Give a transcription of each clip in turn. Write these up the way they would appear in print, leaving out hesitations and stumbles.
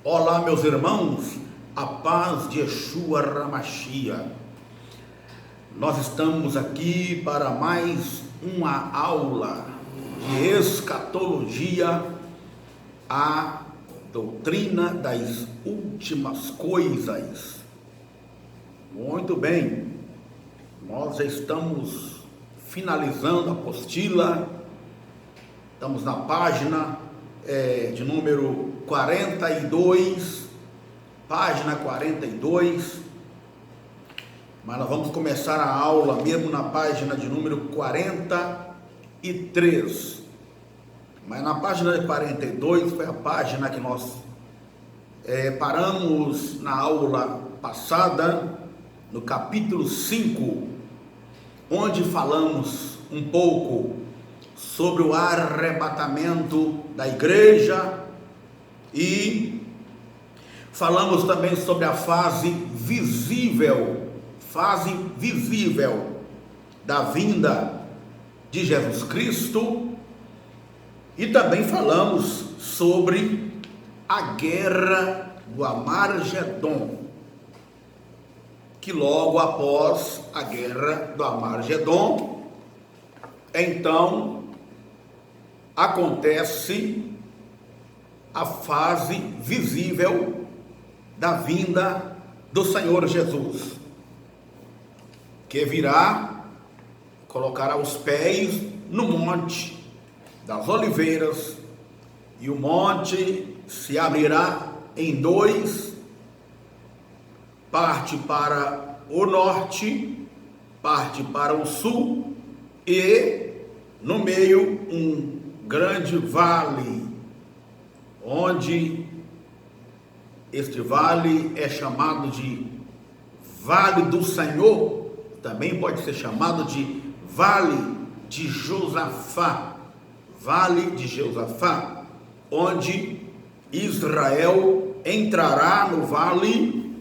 Olá, meus irmãos, a paz de Yeshua HaMashiach. Nós estamos aqui para mais uma aula de escatologia, a doutrina das últimas coisas. Muito bem, nós já estamos finalizando a apostila, estamos na página de número 42, página 42, mas nós vamos começar a aula mesmo na página de número 43, mas na página de 42 foi a página que nós paramos na aula passada, no capítulo 5, onde falamos um pouco sobre o arrebatamento da igreja e falamos também sobre a fase visível da vinda de Jesus Cristo, e também falamos sobre a guerra do Armagedon, que logo após a guerra do Armagedon, então acontece a fase visível da vinda do Senhor Jesus, que virá, colocará os pés no monte das oliveiras, e o monte se abrirá em dois, parte para o norte, parte para o sul, e no meio um grande vale, onde este vale é chamado de Vale do Senhor, também pode ser chamado de Vale de Josafá, onde Israel entrará no vale,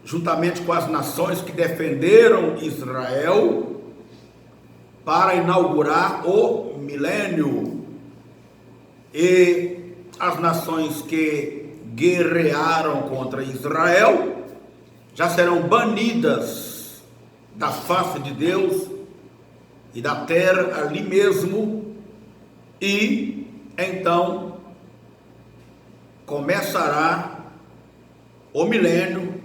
juntamente com as nações que defenderam Israel, para inaugurar o milênio, e as nações que guerrearam contra Israel já serão banidas da face de Deus e da terra ali mesmo, e então começará o milênio,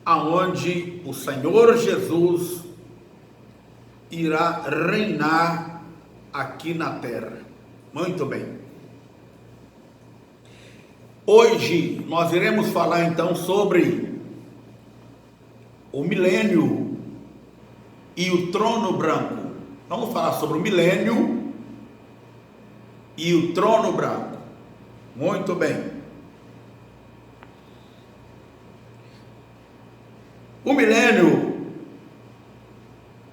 aonde o Senhor Jesus irá reinar aqui na terra. Muito bem. Hoje nós iremos falar então sobre o milênio e o trono branco. Vamos falar sobre o milênio e o trono branco. Muito bem. O milênio,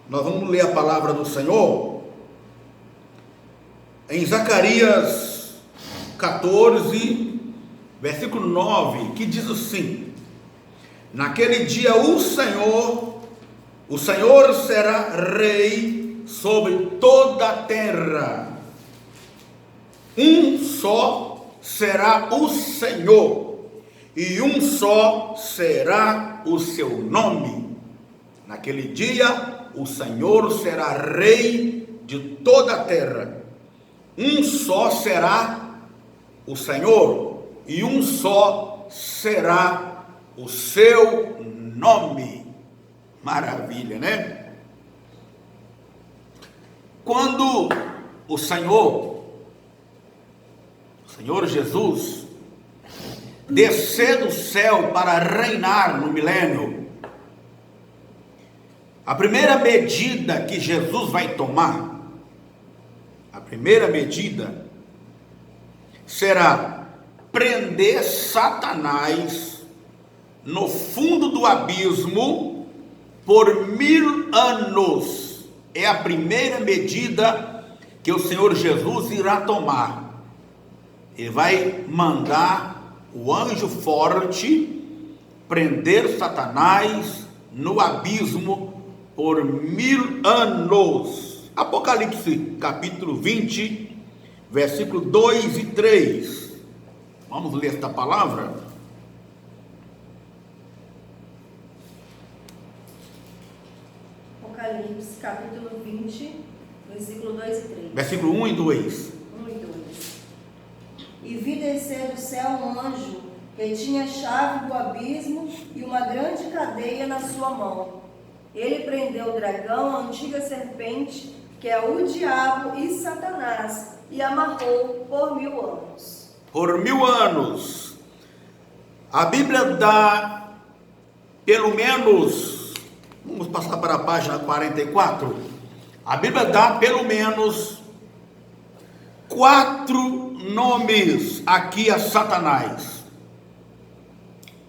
nós vamos ler a palavra do Senhor em Zacarias 14, versículo 9, que diz assim: naquele dia o Senhor será rei sobre toda a terra, um só será o Senhor, e um só será o seu nome. Naquele dia o Senhor será rei de toda a terra, um só será o Senhor, e um só será o seu nome. Maravilha, né? Quando o Senhor Jesus descer do céu para reinar no milênio, a primeira medida que Jesus vai tomar, a primeira medida será prender Satanás no fundo do abismo por 1000 anos. É a primeira medida que o Senhor Jesus irá tomar. Ele vai mandar o anjo forte prender Satanás no abismo por 1000 anos. Apocalipse capítulo 20, versículo 2 e 3. Vamos ler esta palavra? Apocalipse, capítulo 20, versículo 2 e 3. Versículo 1 e 2. 1 e 2. E vi descer do céu um anjo que tinha a chave do abismo e uma grande cadeia na sua mão. Ele prendeu o dragão, a antiga serpente, que é o diabo e Satanás, e amarrou por 1000 anos. Por 1000 anos. A Bíblia dá pelo menos, vamos passar para a página 44. A Bíblia dá pelo menos 4 nomes aqui a Satanás.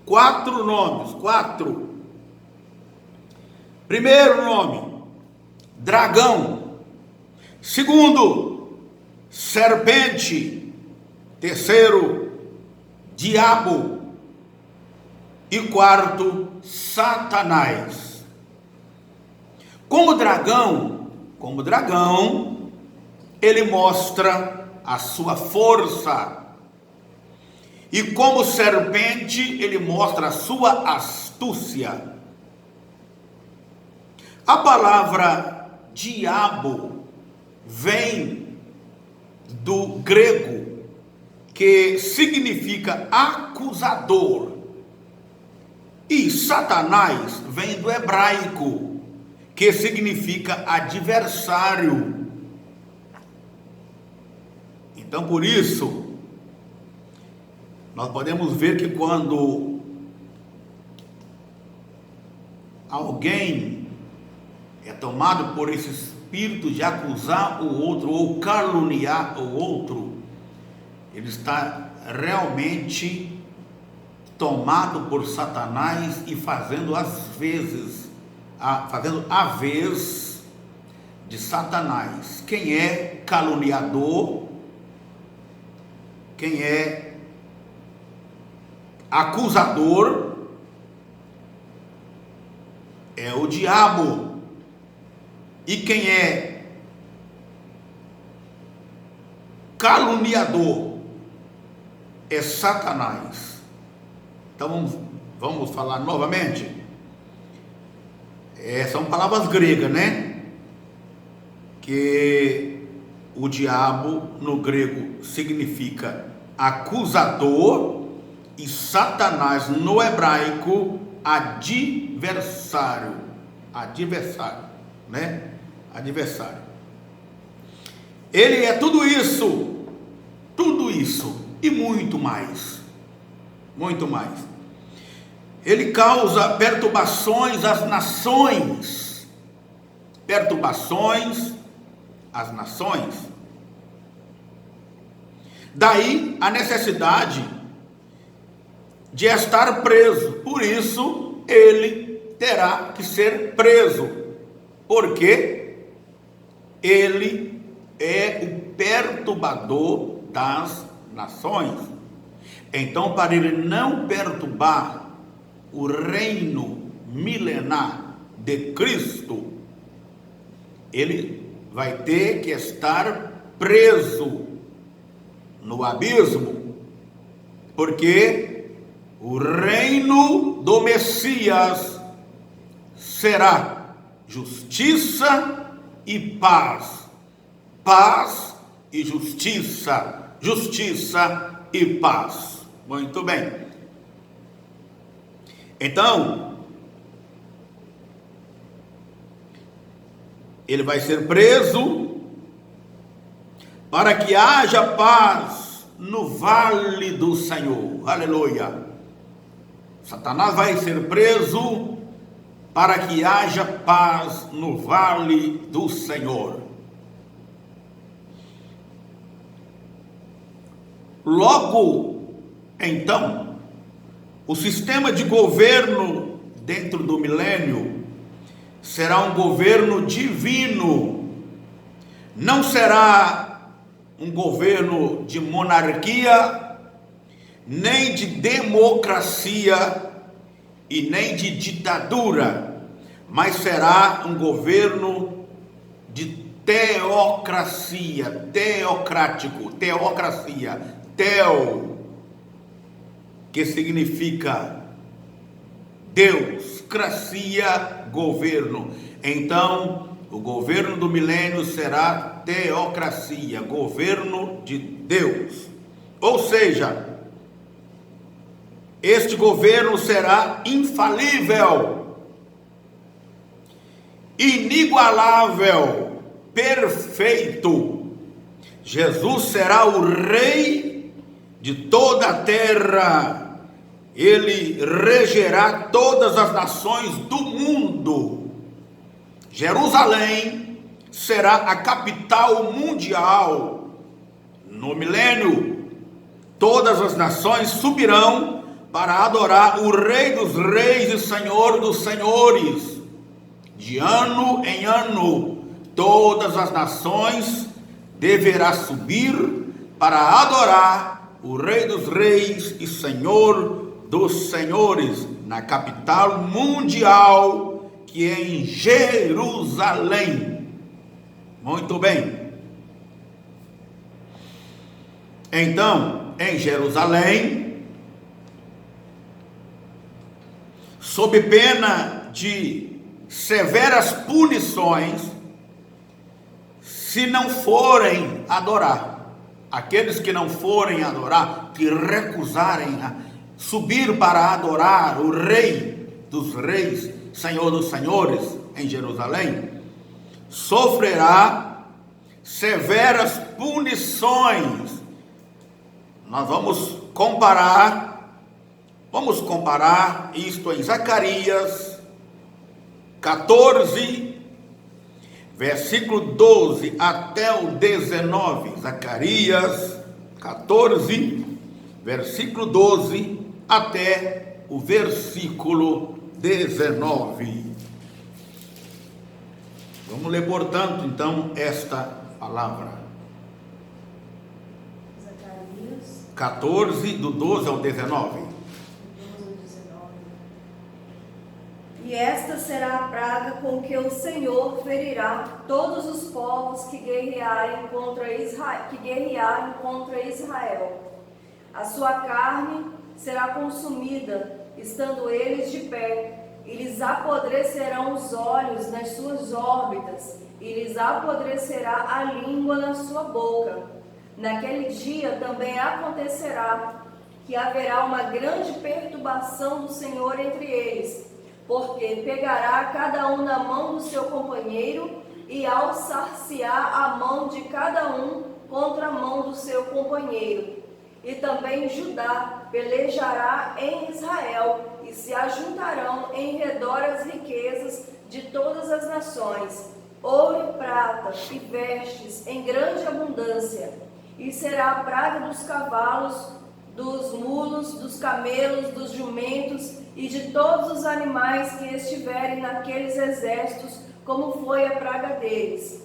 4 nomes, 4. Primeiro nome, dragão. Segundo, serpente. Terceiro, diabo. E quarto, Satanás. Como dragão, ele mostra a sua força. E como serpente, ele mostra a sua astúcia. A palavra diabo vem do grego, que significa acusador. E Satanás vem do hebraico, que significa adversário. Então, por isso, nós podemos ver que quando alguém é tomado por esse espírito de acusar o outro ou caluniar o outro, ele está realmente tomado por Satanás e fazendo a vez de Satanás. Quem é caluniador, quem é acusador, é o diabo. E quem é caluniador é Satanás. Então vamos falar novamente. São palavras gregas, né? Que o diabo no grego significa acusador e Satanás no hebraico adversário, né? Adversário. Ele é tudo isso e muito mais. Muito mais. Ele causa perturbações às nações. Daí a necessidade de estar preso. Por isso ele terá que ser preso, porque ele é o perturbador das nações. Então, para ele não perturbar o reino milenar de Cristo, ele vai ter que estar preso no abismo, porque o reino do Messias será justiça e paz. Paz e justiça. Justiça e paz. Muito bem. Então, ele vai ser preso para que haja paz no vale do Senhor. Aleluia. Satanás vai ser preso para que haja paz no vale do Senhor. Logo, então, o sistema de governo dentro do milênio será um governo divino. Não será um governo de monarquia, nem de democracia e nem de ditadura, mas será um governo de teocracia, teocrático, teocracia, teo, que significa Deus, cracia, governo. Então, o governo do milênio será teocracia, governo de Deus. Ou seja, este governo será infalível, inigualável, perfeito. Jesus será o rei de toda a terra. Ele regerá todas as nações do mundo. Jerusalém será a capital mundial. No milênio, todas as nações subirão para adorar o Rei dos Reis e Senhor dos Senhores. De ano em ano, todas as nações deverão subir para adorar o Rei dos Reis e Senhor dos Senhores, na capital mundial, que é em Jerusalém. Muito bem. Então, em Jerusalém, sob pena de severas punições, se não forem adorar, aqueles que não forem adorar, que recusarem a subir para adorar o Rei dos Reis, Senhor dos Senhores, em Jerusalém, sofrerá severas punições. Nós vamos comparar isto em Zacarias 14, versículo 12 até o 19. Zacarias 14, versículo 12 até o versículo 19. Vamos ler, portanto, então, esta palavra. Zacarias 14, do 12 ao 19. E esta será a praga com que o Senhor ferirá todos os povos que guerrearem contra Israel. A sua carne será consumida, estando eles de pé, e lhes apodrecerão os olhos nas suas órbitas, e lhes apodrecerá a língua na sua boca. Naquele dia também acontecerá que haverá uma grande perturbação do Senhor entre eles, porque pegará cada um na mão do seu companheiro e alçar-se-á a mão de cada um contra a mão do seu companheiro. E também Judá pelejará em Israel, e se ajuntarão em redor as riquezas de todas as nações, ouro e prata e vestes em grande abundância. E será a praga dos cavalos, dos mulos, dos camelos, dos jumentos e de todos os animais que estiverem naqueles exércitos, como foi a praga deles.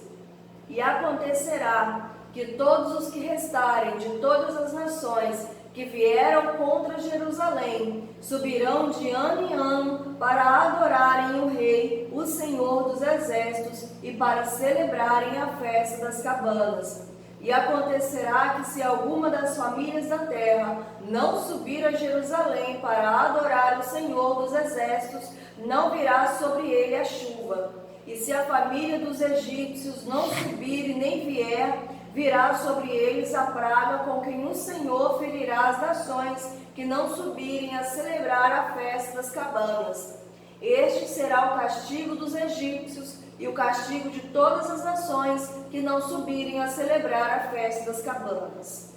E acontecerá que todos os que restarem de todas as nações que vieram contra Jerusalém subirão de ano em ano para adorarem o Rei, o Senhor dos Exércitos, e para celebrarem a festa das cabanas. E acontecerá que se alguma das famílias da terra não subir a Jerusalém para adorar o Senhor dos Exércitos, não virá sobre ele a chuva. E se a família dos egípcios não subir e nem vier, virá sobre eles a praga com quem o Senhor ferirá as nações que não subirem a celebrar a festa das cabanas. Este será o castigo dos egípcios e o castigo de todas as nações que não subirem a celebrar a festa das cabanas.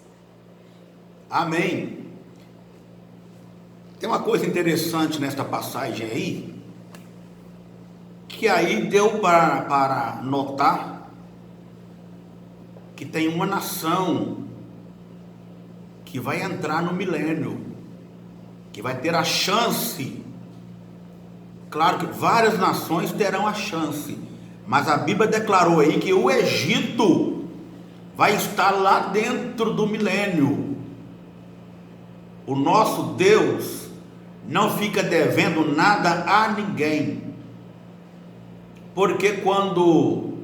Amém. Tem uma coisa interessante nesta passagem aí, que aí deu para notar que tem uma nação que vai entrar no milênio, que vai ter a chance. Claro que várias nações terão a chance, mas a Bíblia declarou aí que o Egito vai estar lá dentro do milênio. O nosso Deus não fica devendo nada a ninguém, porque quando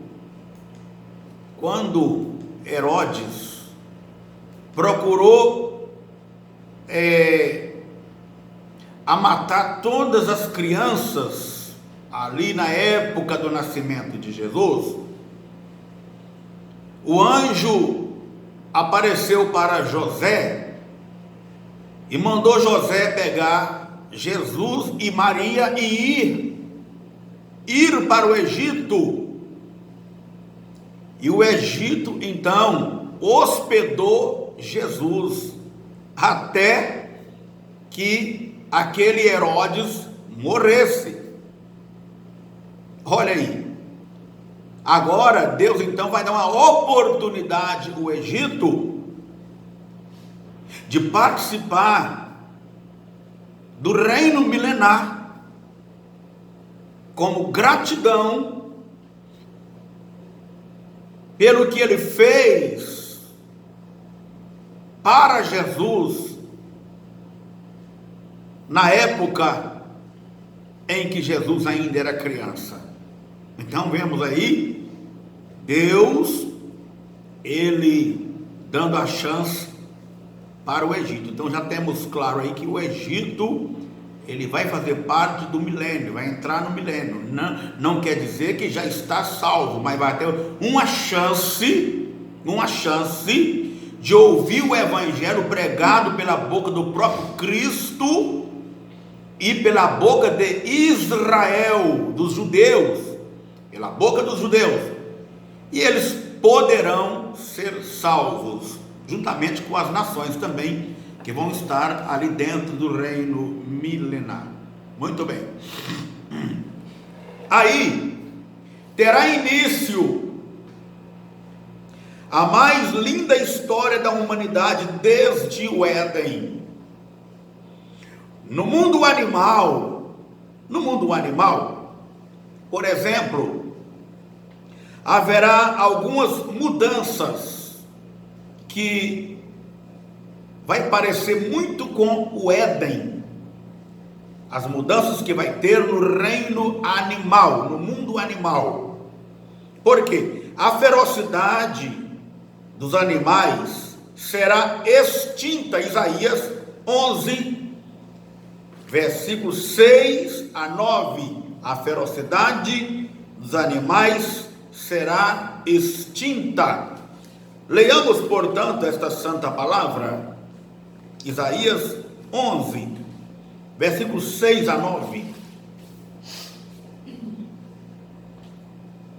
quando Herodes procurou a matar todas as crianças ali na época do nascimento de Jesus, o anjo apareceu para José e mandou José pegar Jesus e Maria e ir para o Egito. E o Egito então hospedou Jesus até que aquele Herodes morresse. Olha aí. Agora Deus então vai dar uma oportunidade ao Egito de participar do reino milenar como gratidão pelo que ele fez para Jesus na época em que Jesus ainda era criança. Então vemos aí Deus, ele dando a chance para o Egito. Então já temos claro aí que o Egito, ele vai fazer parte do milênio, vai entrar no milênio. Não quer dizer que já está salvo, mas vai ter uma chance de ouvir o evangelho pregado pela boca do próprio Cristo e pela boca de Israel, dos judeus, pela boca dos judeus, e eles poderão ser salvos, juntamente com as nações também, que vão estar ali dentro do reino milenar. Muito bem. Aí terá início a mais linda história da humanidade desde o Éden. No mundo animal, por exemplo, haverá algumas mudanças que vai parecer muito com o Éden. As mudanças que vai ter no reino animal, no mundo animal. Por quê? A ferocidade dos animais será extinta. Isaías 11, versículos 6 a 9. A ferocidade dos animais será extinta. Leiamos, portanto, esta santa palavra. Isaías 11, versículos 6 a 9.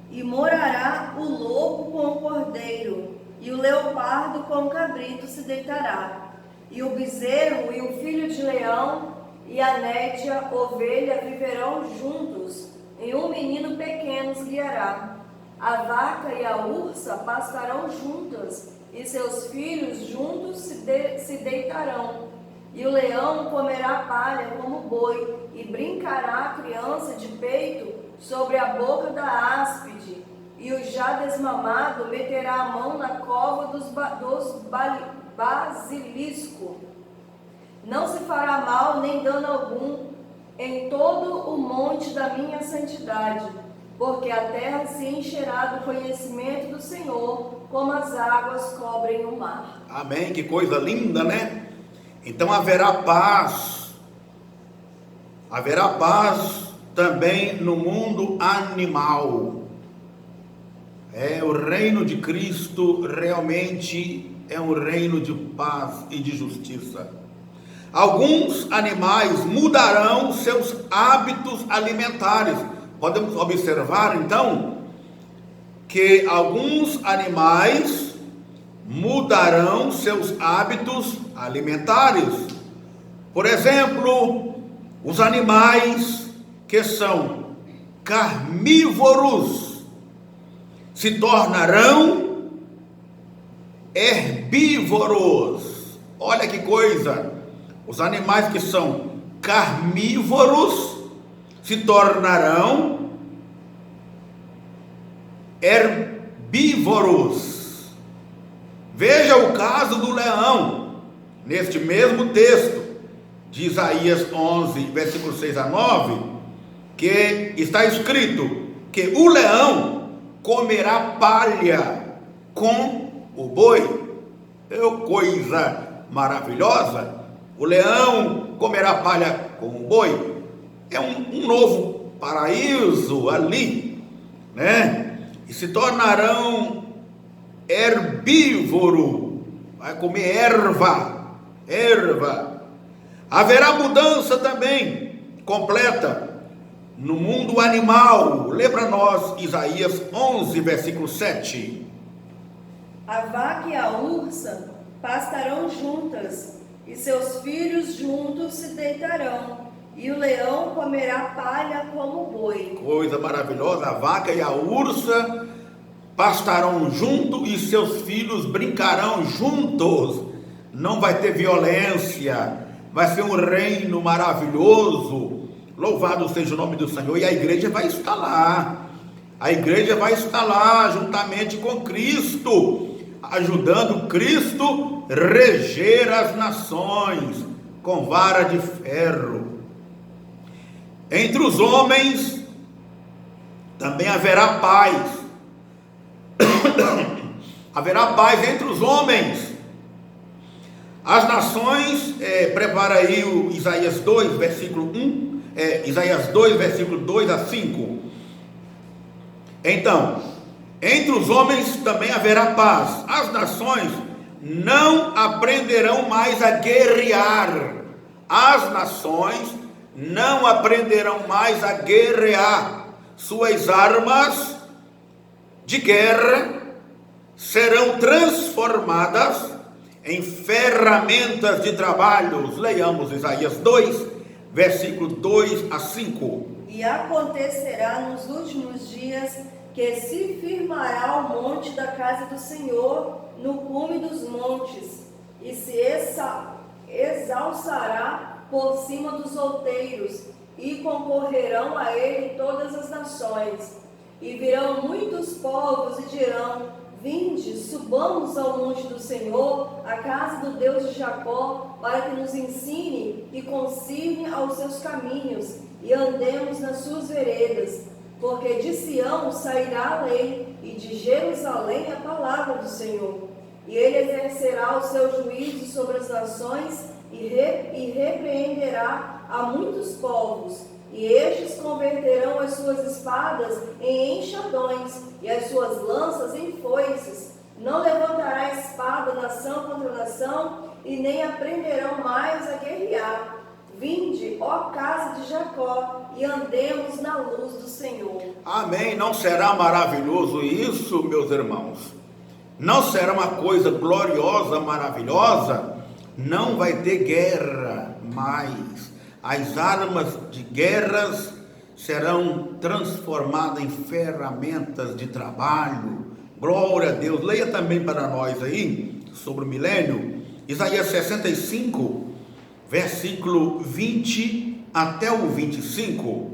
E morará o lobo com o cordeiro, e o leopardo com o cabrito se deitará, e o bezerro e o filho de leão e a nédia ovelha viverão juntos, e um menino pequeno os guiará. A vaca e a ursa pastarão juntas, e seus filhos juntos se deitarão. E o leão comerá palha como boi, e brincará a criança de peito sobre a boca da áspide. E o já desmamado meterá a mão na cova dos basilisco. Não se fará mal nem dano algum em todo o monte da minha santidade, porque a terra se encherá do conhecimento do Senhor, como as águas cobrem o mar. Amém, que coisa linda, né? Então haverá paz também no mundo animal. O reino de Cristo realmente é um reino de paz e de justiça. Alguns animais mudarão seus hábitos alimentares. Podemos observar então que alguns animais mudarão seus hábitos alimentares. Por exemplo, os animais que são carnívoros se tornarão herbívoros. Olha que coisa! Os animais que são carnívoros se tornarão herbívoros. Veja o caso do leão, neste mesmo texto de Isaías 11, versículos 6 a 9, que está escrito que o leão comerá palha com o boi. É coisa maravilhosa. O leão comerá palha com o boi. É um novo paraíso ali, né? E se tornarão herbívoro, vai comer erva. Haverá mudança também completa no mundo animal. Lembra nós Isaías 11, versículo 7. A vaca e a ursa pastarão juntas, e seus filhos juntos se deitarão, e o leão comerá palha como o boi. Coisa maravilhosa, a vaca e a ursa pastarão junto e seus filhos brincarão juntos. Não vai ter violência, vai ser um reino maravilhoso. Louvado seja o nome do Senhor. E a igreja vai estar lá. A igreja vai estar lá juntamente com Cristo, ajudando Cristo a reger as nações com vara de ferro. Entre os homens também haverá paz. Haverá paz entre os homens. As nações, prepara aí o Isaías 2, versículo 1, Isaías 2, versículo 2 a 5. Então, entre os homens também haverá paz. As nações não aprenderão mais a guerrear. As nações não aprenderão mais a guerrear. Suas armas de guerra serão transformadas em ferramentas de trabalho. Leiamos Isaías 2, versículo 2 a 5. E acontecerá nos últimos dias que se firmará o monte da casa do Senhor no cume dos montes, e se exalçará por cima dos outeiros, e concorrerão a ele todas as nações. E virão muitos povos e dirão: vinde, subamos ao monte do Senhor, a casa do Deus de Jacó, para que nos ensine e consigne aos seus caminhos, e andemos nas suas veredas. Porque de Sião sairá a lei, e de Jerusalém a palavra do Senhor. E ele exercerá o seu juízo sobre as nações, e repreenderá a muitos povos. E estes converterão as suas espadas em enxadões, e as suas lanças em foices. Não levantará espada nação contra nação, e nem aprenderão mais a guerrear. Vinde, ó casa de Jacó, e andemos na luz do Senhor. Amém. Não será maravilhoso isso, meus irmãos? Não será uma coisa gloriosa, maravilhosa? Não vai ter guerra mais. As armas de guerras serão transformadas em ferramentas de trabalho. Glória a Deus. Leia também para nós aí sobre o milênio, Isaías 65, versículo 20 até o 25.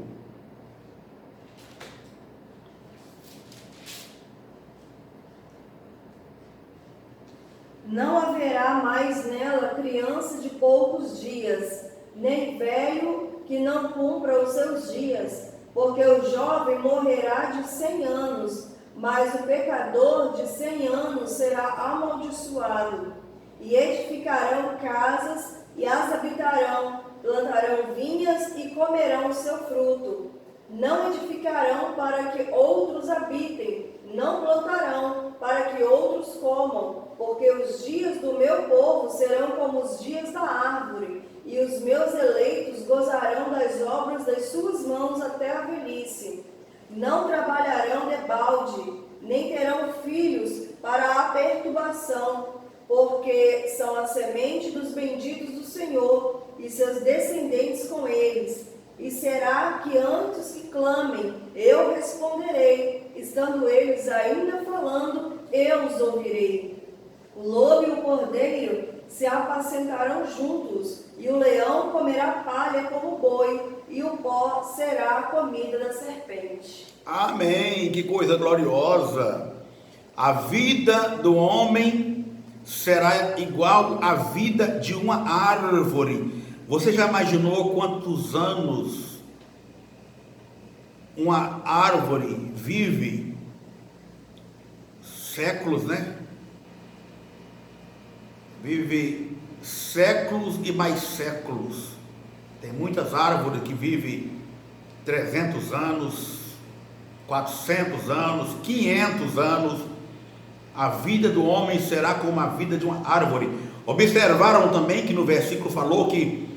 Não haverá mais nela criança de poucos dias, nem velho que não cumpra os seus dias, porque o jovem morrerá de 100 anos, mas o pecador de 100 anos será amaldiçoado. E edificarão casas e as habitarão, plantarão vinhas e comerão o seu fruto. Não edificarão para que outros habitem, não plantarão para que outros comam, porque os dias do meu povo serão como os dias da árvore, e os meus eleitos gozarão das obras das suas mãos até a velhice. Não trabalharão debalde, nem terão filhos para a perturbação, porque são a semente dos benditos do Senhor, e seus descendentes com eles. E será que antes que clamem, eu responderei, estando eles ainda falando, eu os ouvirei. O lobo e o cordeiro se apacentarão juntos, e o leão comerá palha como boi, e o pó será a comida da serpente. Amém, que coisa gloriosa. A vida do homem será igual à vida de uma árvore. Você já imaginou quantos anos uma árvore vive? séculos, né? Vive séculos e mais séculos. Tem muitas árvores que vivem 300 anos, 400 anos, 500 anos. A vida do homem será como a vida de uma árvore. Observaram também que no versículo falou que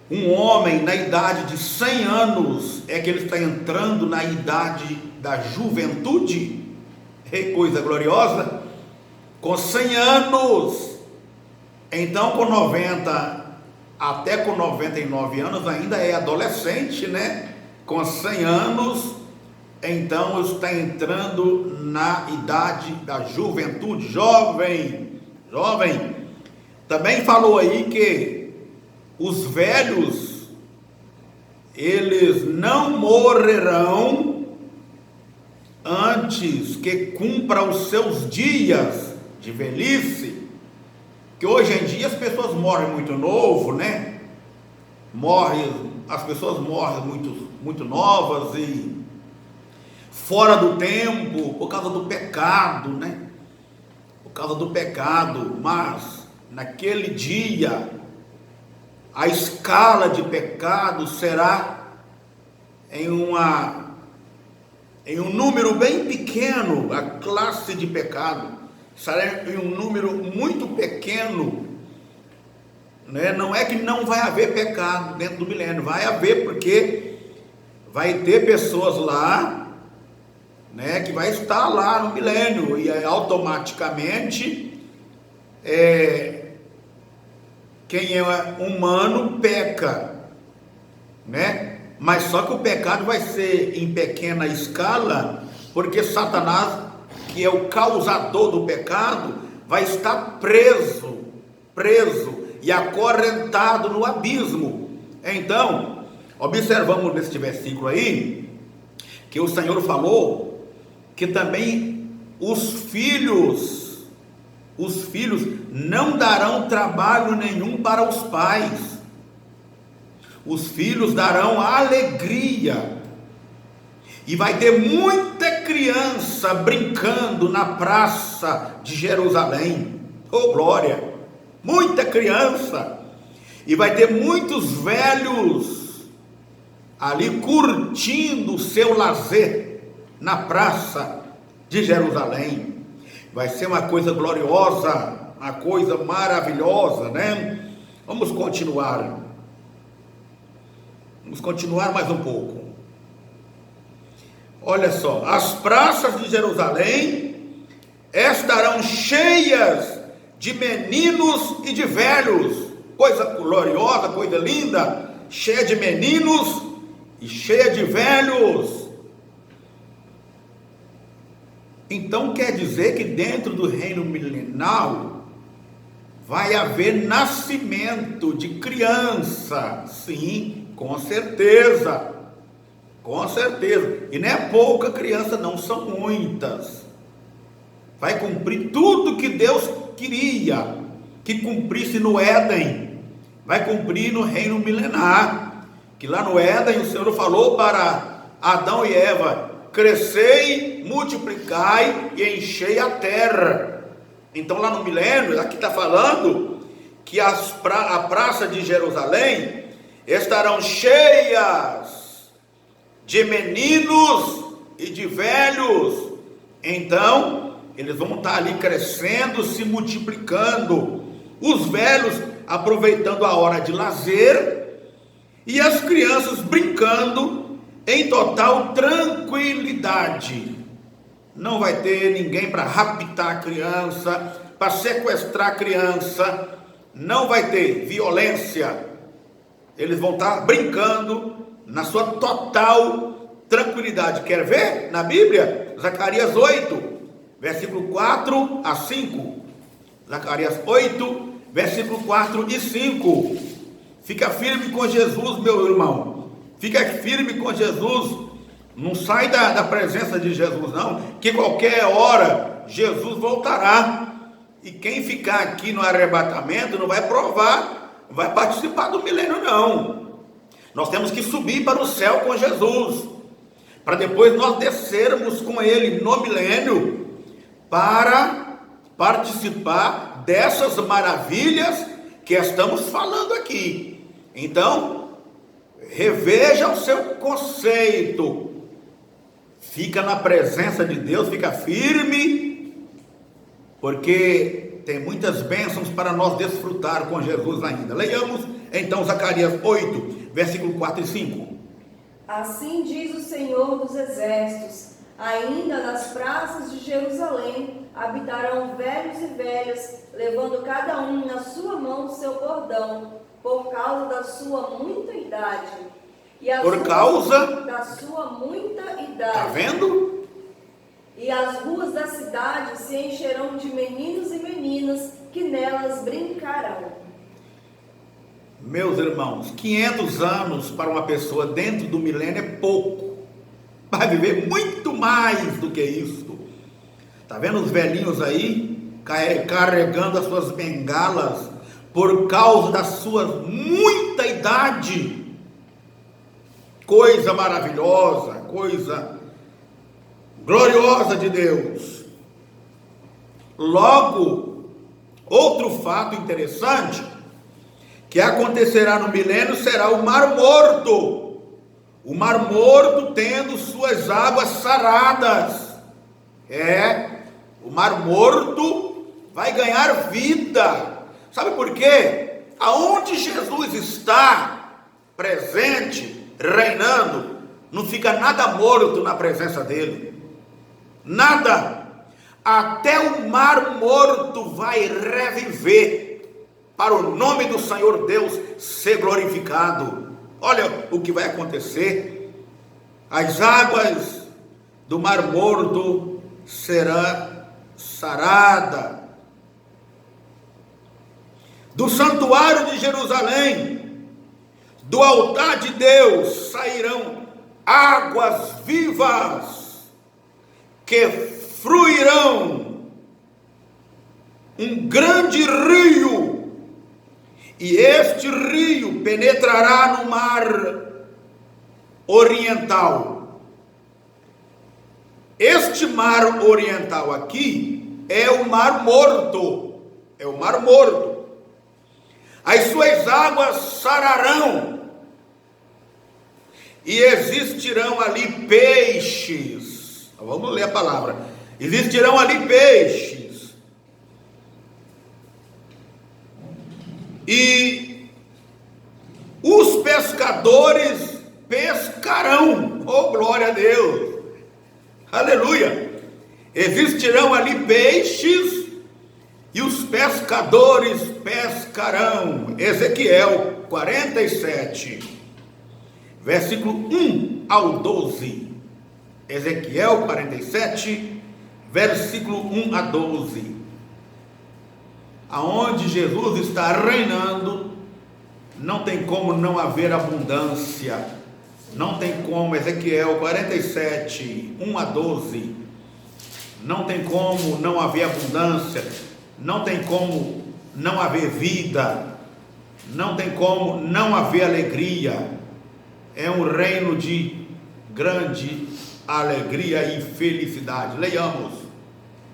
um homem na idade de 100 anos é que ele está entrando na idade da juventude. Que coisa gloriosa! Com 100 anos. Então com 90 até com 99 anos ainda é adolescente, né? Com 100 anos, então está entrando na idade da juventude, jovem. Também falou aí que os velhos, eles não morrerão antes que cumpra os seus dias de velhice. Que hoje em dia as pessoas morrem muito novo, né? As pessoas morrem muito novas e fora do tempo, por causa do pecado, né? Por causa do pecado. Mas naquele dia a escala de pecado será em um número bem pequeno. A classe de pecado será em um número muito pequeno, né? Não é que não vai haver pecado dentro do milênio, vai haver, porque vai ter pessoas lá, né, que vai estar lá no milênio, e automaticamente quem é humano peca, né? Mas só que o pecado vai ser em pequena escala, porque Satanás, que é o causador do pecado, vai estar preso e acorrentado no abismo. Então, observamos neste versículo aí, que o Senhor falou que também os filhos não darão trabalho nenhum para os pais. Os filhos darão alegria. E vai ter muita criança brincando na praça de Jerusalém. Oh glória! Muita criança. E vai ter muitos velhos ali curtindo o seu lazer na praça de Jerusalém. Vai ser uma coisa gloriosa, uma coisa maravilhosa, né? Vamos continuar mais um pouco. Olha só, as praças de Jerusalém estarão cheias de meninos e de velhos. Coisa gloriosa, coisa linda, cheia de meninos e cheia de velhos. Então quer dizer que dentro do reino milenial vai haver nascimento de criança. Sim, com certeza. Com certeza. E não é pouca criança, não, são muitas. Vai cumprir tudo que Deus queria que cumprisse no Éden. Vai cumprir no reino milenar. Que lá no Éden o Senhor falou para Adão e Eva: crescei, multiplicai e enchei a terra. Então lá no milênio, aqui está falando que a praça de Jerusalém estarão cheias de meninos e de velhos. Então eles vão estar ali crescendo, se multiplicando, os velhos aproveitando a hora de lazer e as crianças brincando em total tranquilidade. Não vai ter ninguém para raptar a criança, para sequestrar a criança, não vai ter violência. Eles vão estar brincando na sua total tranquilidade. Quer ver na Bíblia? Zacarias 8, versículo 4 a 5. Zacarias 8, versículo 4 e 5. Fica firme com Jesus, meu irmão. Fica firme com Jesus. Não sai da presença de Jesus, não, que qualquer hora Jesus voltará. E quem ficar aqui no arrebatamento não vai provar, não vai participar do milênio, não. Nós temos que subir para o céu com Jesus, para depois nós descermos com Ele no milênio, para participar dessas maravilhas que estamos falando aqui. Então, reveja o seu conceito, fica na presença de Deus, fica firme, porque tem muitas bênçãos para nós desfrutar com Jesus ainda. Leiamos então Zacarias 8, versículo 4 e 5. Assim diz o Senhor dos Exércitos: ainda nas praças de Jerusalém habitarão velhos e velhas, levando cada um na sua mão o seu bordão, por causa da sua muita idade. E por causa da sua muita idade. Está vendo? E as ruas da cidade se encherão de meninos e meninas que nelas brincarão. Meus irmãos, 500 anos para uma pessoa dentro do milênio é pouco. Vai viver muito mais do que isso. Está vendo os velhinhos aí carregando as suas bengalas por causa da sua muita idade? Coisa maravilhosa, coisa gloriosa de Deus. Logo, outro fato interessante que acontecerá no milênio será o Mar Morto. O Mar Morto tendo suas águas saradas. O Mar Morto vai ganhar vida. Sabe por quê? Aonde Jesus está presente, reinando, não fica nada morto na presença dele. Nada. Até o Mar Morto vai reviver, para o nome do Senhor Deus ser glorificado. Olha o que vai acontecer. As águas do Mar Morto serão saradas. Do santuário de Jerusalém, do altar de Deus, sairão águas vivas que fluirão um grande rio. E este rio penetrará no mar oriental. Este mar oriental aqui é o Mar Morto. É o Mar Morto. As suas águas sararão. E existirão ali peixes. Vamos ler a palavra. Existirão ali peixes. E os pescadores pescarão. Oh, glória a Deus! Aleluia! Existirão ali peixes e os pescadores pescarão. Ezequiel 47, versículo 1 ao 12. Ezequiel 47, versículo 1 a 12. Aonde Jesus está reinando, não tem como não haver abundância. Não tem como. Ezequiel 47, 1 a 12. Não tem como não haver abundância. Não tem como não haver vida. Não tem como não haver alegria. É um reino de grande alegria e felicidade. Leiamos.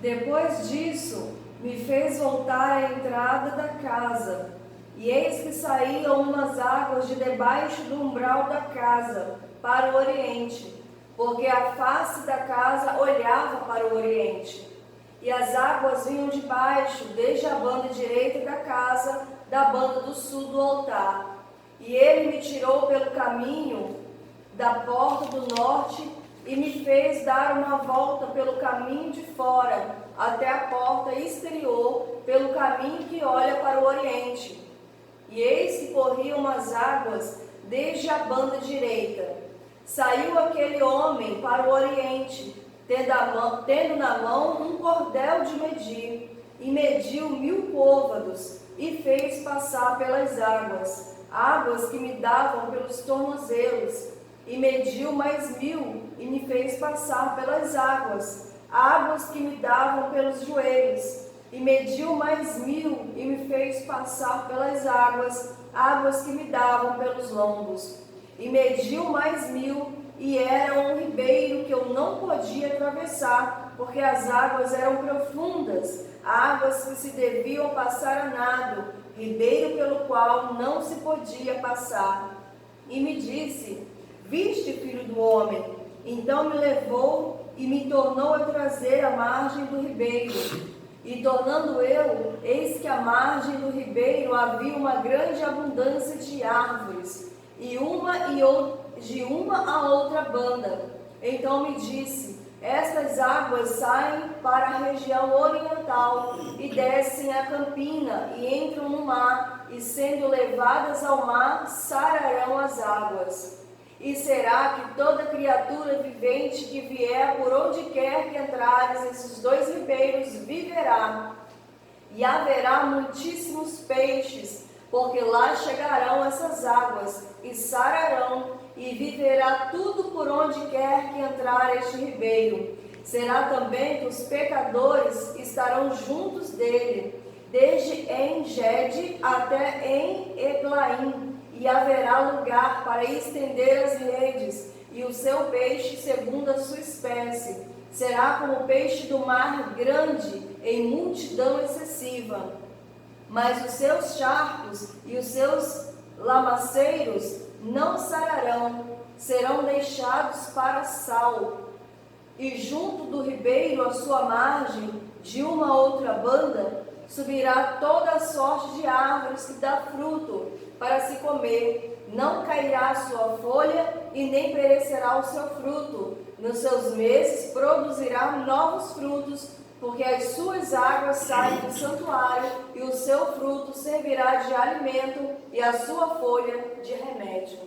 Depois disso, me fez voltar à entrada da casa, e eis que saíam umas águas de debaixo do umbral da casa, para o oriente, porque a face da casa olhava para o oriente. E as águas vinham de baixo, desde a banda direita da casa, da banda do sul do altar. E ele me tirou pelo caminho da porta do norte, e me fez dar uma volta pelo caminho de fora, até a porta exterior, pelo caminho que olha para o oriente. E eis que corriam as águas desde a banda direita. Saiu aquele homem para o oriente, tendo na mão um cordel de medir, e mediu 1000 côvados, e fez passar pelas águas, águas que me davam pelos tornozelos, e mediu mais 1000, e me fez passar pelas águas, águas que me davam pelos joelhos, e mediu mais 1000, e me fez passar pelas águas, águas que me davam pelos lombos, e mediu mais 1000, e era um ribeiro que eu não podia atravessar, porque as águas eram profundas, águas que se deviam passar a nado, ribeiro pelo qual não se podia passar. E me disse: viste, filho do homem? Então me levou e me tornou a trazer à margem do ribeiro. E tornando eu, eis que à margem do ribeiro havia uma grande abundância de árvores, de uma a outra banda. Então me disse: estas águas saem para a região oriental e descem a campina e entram no mar, e sendo levadas ao mar, sararão as águas. E será que toda criatura vivente que vier por onde quer que entrares esses dois ribeiros viverá. E haverá muitíssimos peixes, porque lá chegarão essas águas, e sararão, e viverá tudo por onde quer que entrar este ribeiro. Será também que os pecadores estarão juntos dele, desde En-Gede até En-Eglaim, e haverá lugar para estender as redes, e o seu peixe segundo a sua espécie. Será como o peixe do mar grande, em multidão excessiva. Mas os seus charcos e os seus lamaceiros não sararão, serão deixados para sal. E junto do ribeiro, à sua margem, de uma outra banda, subirá toda a sorte de árvores que dá fruto para se comer. Não cairá a sua folha e nem perecerá o seu fruto. Nos seus meses produzirá novos frutos, porque as suas águas saem do santuário, e o seu fruto servirá de alimento, e a sua folha de remédio.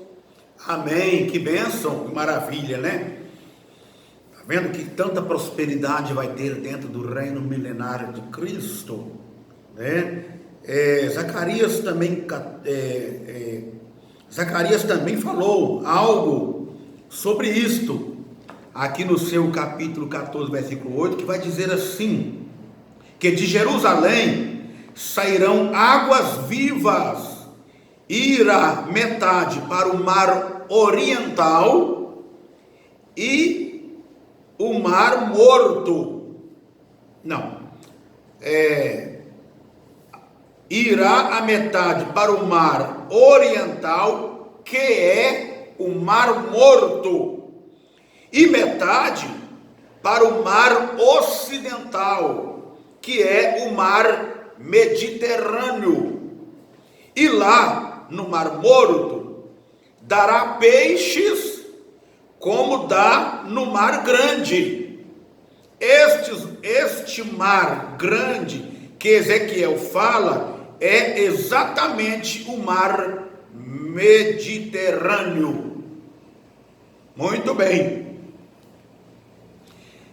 Amém, que bênção, que maravilha, né? Está vendo que tanta prosperidade vai ter dentro do reino milenário de Cristo, né? Zacarias também falou algo sobre isto, aqui no seu capítulo 14, versículo 8, que vai dizer assim, que de Jerusalém sairão águas vivas, irá metade para o mar oriental e o mar morto, irá a metade para o mar oriental, que é o mar morto, e metade para o mar ocidental, que é o mar Mediterrâneo. E lá no mar morto dará peixes como dá no mar grande. Este mar grande que Ezequiel fala é exatamente o mar Mediterrâneo. Muito bem.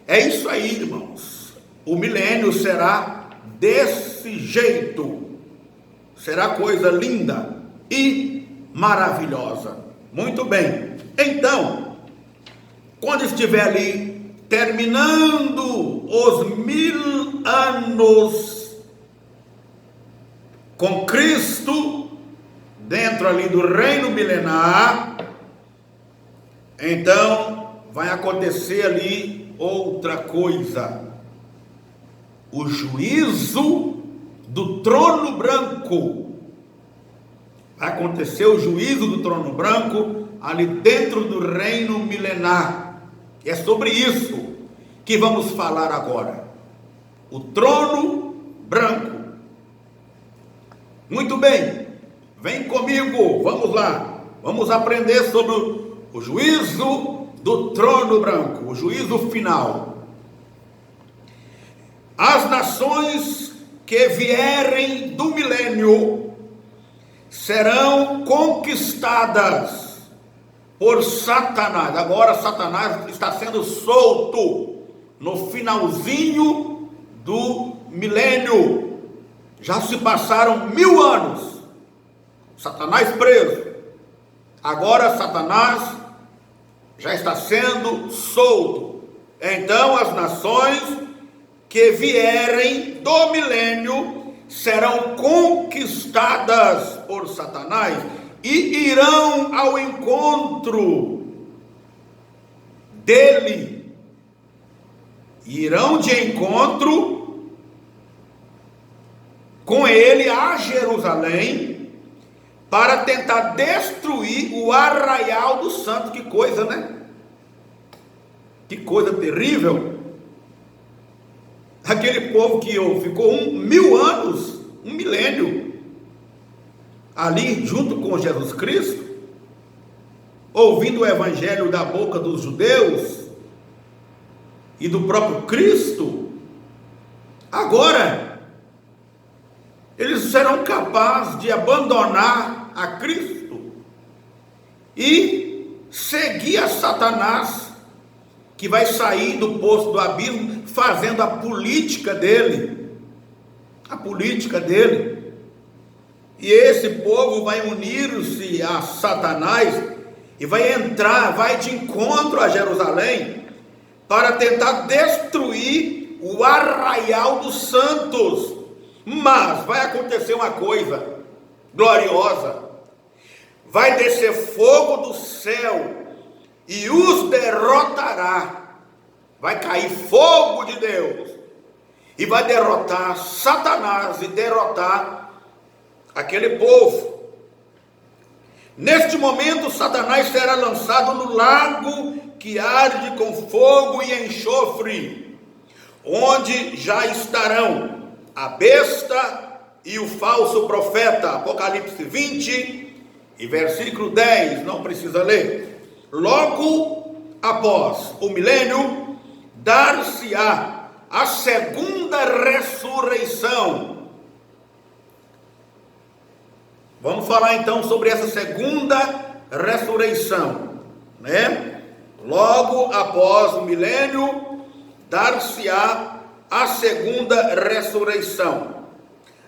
É isso aí, irmãos. O milênio será desse jeito. Será coisa linda e maravilhosa. Muito bem. Então, quando estiver ali terminando os 1000 anos com Cristo, dentro ali do reino milenar, então vai acontecer ali outra coisa: o juízo do trono branco. Vai acontecer o juízo do trono branco ali dentro do reino milenar. É sobre isso que vamos falar agora. O trono branco. Muito bem, vem comigo, vamos lá. Vamos aprender sobre o juízo do trono branco, o juízo final. As nações que vierem do milênio serão conquistadas por Satanás. Agora Satanás está sendo solto no finalzinho do milênio. Já se passaram 1000 anos, Satanás preso. Agora Satanás já está sendo solto. Então as nações que vierem do milênio serão conquistadas por Satanás e irão ao encontro dele. irão de encontro com ele a Jerusalém para tentar destruir o arraial do santo. Que coisa, né? Que coisa terrível. Aquele povo que ficou 1000 anos, 1 milênio, ali junto com Jesus Cristo, ouvindo o evangelho da boca dos judeus e do próprio Cristo, agora eles serão capazes de abandonar a Cristo e seguir a Satanás, que vai sair do poço do abismo fazendo a política dele, e esse povo vai unir-se a Satanás e vai de encontro a Jerusalém para tentar destruir o arraial dos santos. Mas vai acontecer uma coisa gloriosa: vai descer fogo do céu e os derrotará. Vai cair fogo de Deus e vai derrotar Satanás e derrotar aquele povo. Neste momento, Satanás será lançado no lago que arde com fogo e enxofre, onde já estarão a besta e o falso profeta. Apocalipse 20 e versículo 10, não precisa ler. Logo após o milênio, dar-se-á a segunda ressurreição. Vamos falar então sobre essa segunda ressurreição, né? Logo após o milênio, dar-se-á a segunda ressurreição.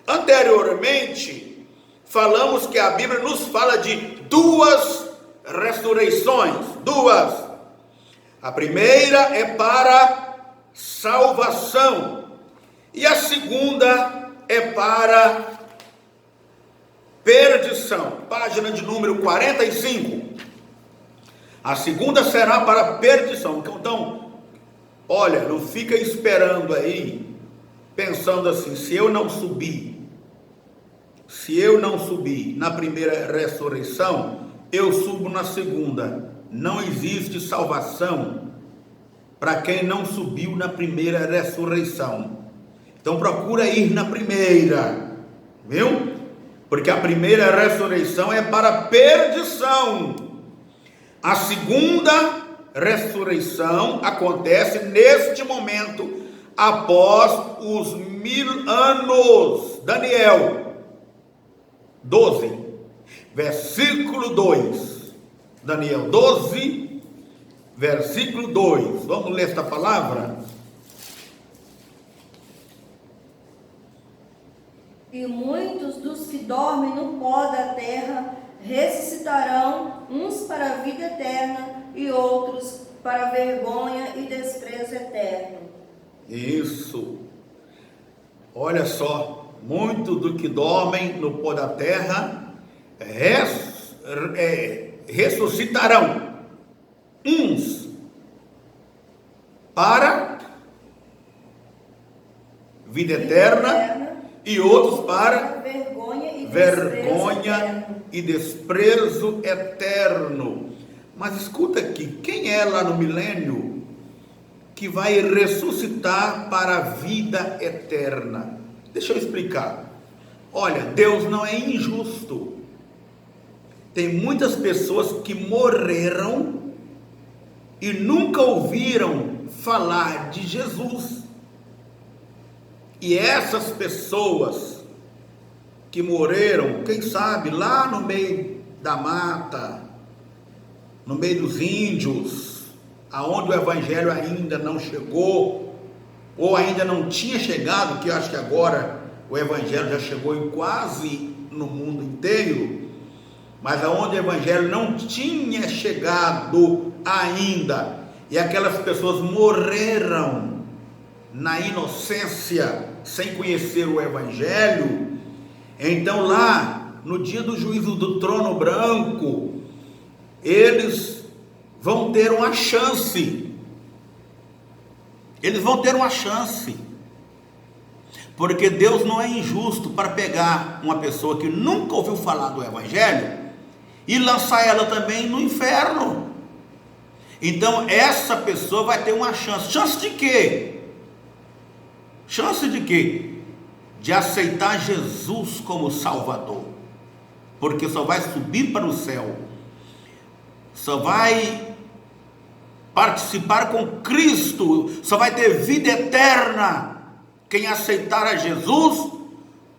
Anteriormente, falamos que a Bíblia nos fala de 2 ressurreições. 2. A primeira é para salvação e a segunda é para perdição. Página de número 45. A segunda será para perdição. Então, olha, não fica esperando aí, pensando assim: se eu não subir na primeira ressurreição, eu subo na segunda. Não existe salvação para quem não subiu na primeira ressurreição. Então procura ir na primeira, viu? Porque a primeira ressurreição é para perdição. A segunda ressurreição acontece neste momento, após os 1000 anos. Daniel 12, versículo 2. Daniel 12, versículo 2. Vamos ler esta palavra? E muitos dos que dormem no pó da terra ressuscitarão, uns para a vida eterna e outros para vergonha e desprezo eterno. Isso. Olha só, muitos do que dormem no pó da terra ressuscitarão, uns para vida eterna e outros para vergonha e desprezo eterno. Mas escuta aqui, quem é lá no milênio que vai ressuscitar para a vida eterna? Deixa eu explicar. Olha, Deus não é injusto. Tem muitas pessoas que morreram e nunca ouviram falar de Jesus. E essas pessoas que morreram, quem sabe, lá no meio da mata, no meio dos índios, aonde o evangelho ainda não chegou, ou ainda não tinha chegado, que eu acho que agora o evangelho já chegou em quase no mundo inteiro, mas aonde o evangelho não tinha chegado ainda, e aquelas pessoas morreram na inocência, sem conhecer o evangelho, então lá no dia do juízo do trono branco, eles vão ter uma chance, eles vão ter uma chance. Porque Deus não é injusto para pegar uma pessoa que nunca ouviu falar do Evangelho e lançar ela também no inferno. Então essa pessoa vai ter uma chance. Chance de quê? Chance de quê? De aceitar Jesus como Salvador. Porque só vai subir para o céu, só vai participar com Cristo, só vai ter vida eterna quem aceitar a Jesus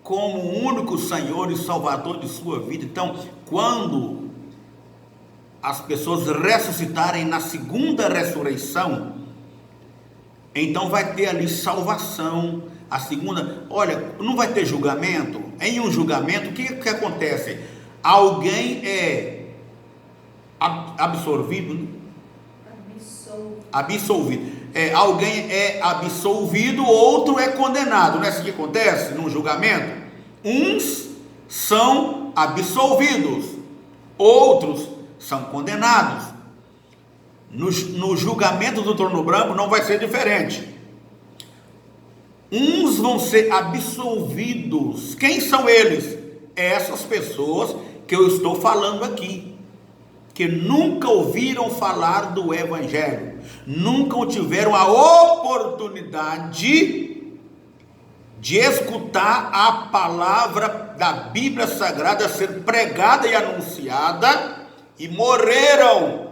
como o único Senhor e Salvador de sua vida. Então, quando as pessoas ressuscitarem na segunda ressurreição, então vai ter ali salvação. A segunda, olha, não vai ter julgamento. Em um julgamento, o que acontece? Alguém é absolvido. Alguém é absolvido, outro é condenado. Não é isso que acontece num julgamento? Uns são absolvidos, outros são condenados. No julgamento do trono branco não vai ser diferente. Uns vão ser absolvidos. Quem são eles? Essas pessoas que eu estou falando aqui, que nunca ouviram falar do Evangelho, nunca tiveram a oportunidade de escutar a palavra da Bíblia Sagrada ser pregada e anunciada, e morreram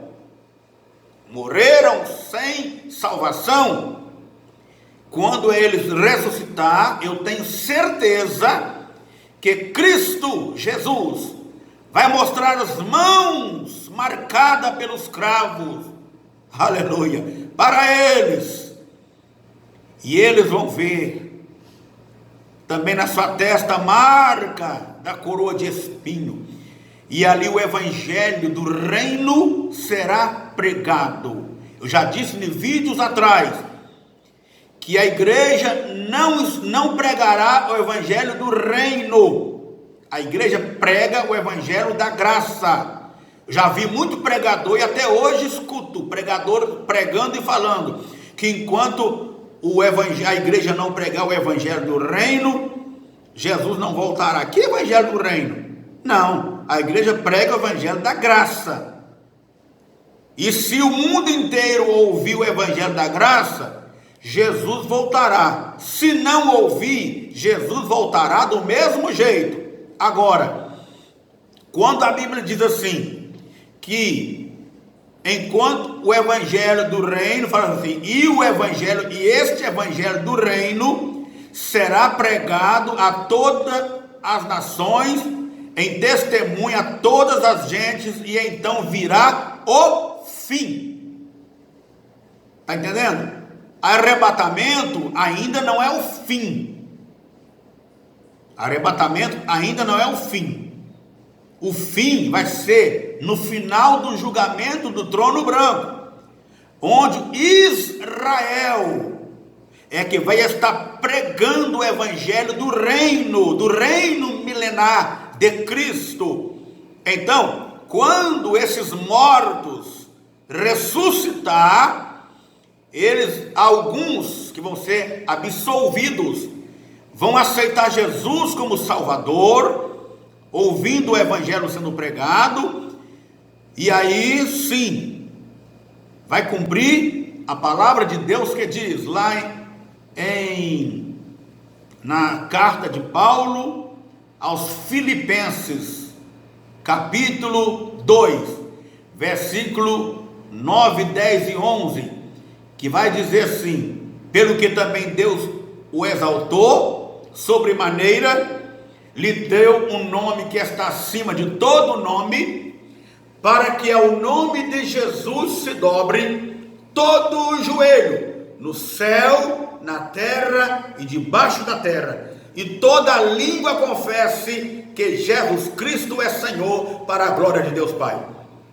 sem salvação. Quando eles ressuscitar, eu tenho certeza que Cristo Jesus vai mostrar as mãos marcadas pelos cravos, aleluia, para eles, e eles vão ver também na sua testa a marca da coroa de espinho, e ali o evangelho do reino será pregado. Eu já disse em vídeos atrás que a igreja não pregará o evangelho do reino. A igreja prega o evangelho da graça. Já vi muito pregador, e até hoje escuto pregador pregando e falando que enquanto a igreja não pregar o evangelho do reino, Jesus não voltará. Que evangelho do reino? Não, a igreja prega o evangelho da graça. E se o mundo inteiro ouvir o evangelho da graça, Jesus voltará. Se não ouvir, Jesus voltará do mesmo jeito. Agora, quando a Bíblia diz assim, que enquanto o evangelho do reino, fala assim, e este evangelho do reino será pregado a todas as nações, em testemunha a todas as gentes, e então virá o fim. Está entendendo? Arrebatamento ainda não é o fim. Arrebatamento ainda não é o fim. O fim vai ser no final do julgamento do trono branco, onde Israel é que vai estar pregando o evangelho do reino milenar de Cristo. Então, quando esses mortos ressuscitar, alguns que vão ser absolvidos, vão aceitar Jesus como Salvador, ouvindo o evangelho sendo pregado, e aí sim, vai cumprir a palavra de Deus que diz lá na carta de Paulo aos Filipenses, capítulo 2, versículo 9, 10 e 11, que vai dizer assim: pelo que também Deus o exaltou sobremaneira, lhe deu um nome que está acima de todo nome, para que ao nome de Jesus se dobre todo o joelho, no céu, na terra e debaixo da terra, e toda língua confesse que Jesus Cristo é Senhor, para a glória de Deus Pai.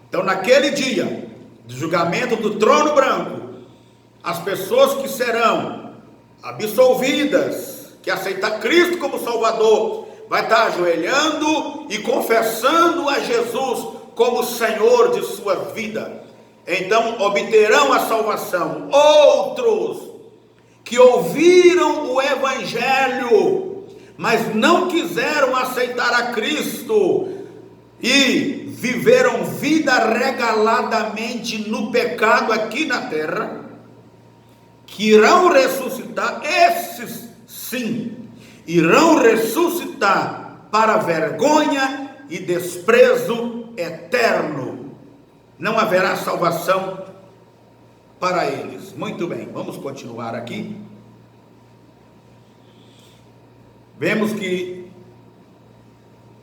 Então, naquele dia do julgamento do trono branco, as pessoas que serão absolvidas, que aceitar Cristo como Salvador, vai estar ajoelhando e confessando a Jesus como Senhor de sua vida. Então obterão a salvação. Outros que ouviram o Evangelho, mas não quiseram aceitar a Cristo e viveram vida regaladamente no pecado aqui na terra, que irão ressuscitar, esses sim, irão ressuscitar para vergonha e desprezo eterno. Não haverá salvação para eles. Muito bem, vamos continuar aqui. Vemos que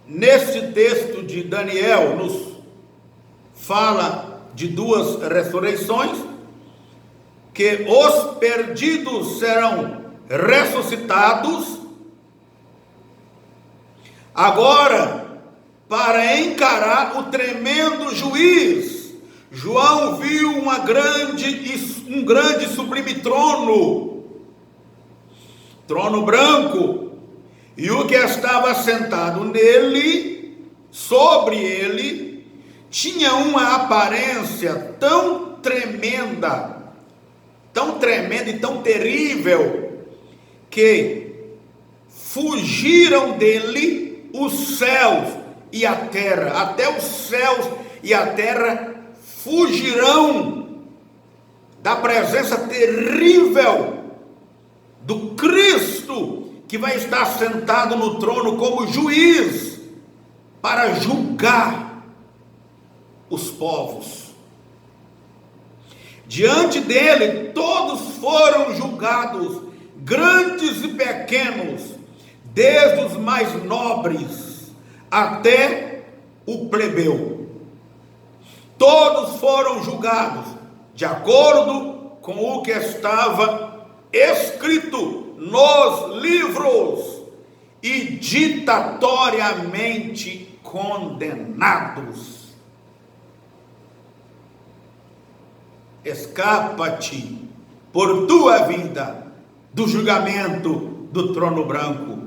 neste texto de Daniel nos fala de duas ressurreições, que os perdidos serão ressuscitados agora para encarar o tremendo juiz. João viu um grande e sublime trono branco, e o que estava sentado nele, sobre ele, tinha uma aparência tão tremenda e tão terrível, que fugiram dele os céus e a terra. Até os céus e a terra fugirão da presença terrível do Cristo, que vai estar sentado no trono como juiz para julgar os povos. Diante dele todos foram julgados, grandes e pequenos, desde os mais nobres até o plebeu. Todos foram julgados de acordo com o que estava escrito nos livros e ditatoriamente condenados. Escapa-te por tua vida do julgamento do trono branco.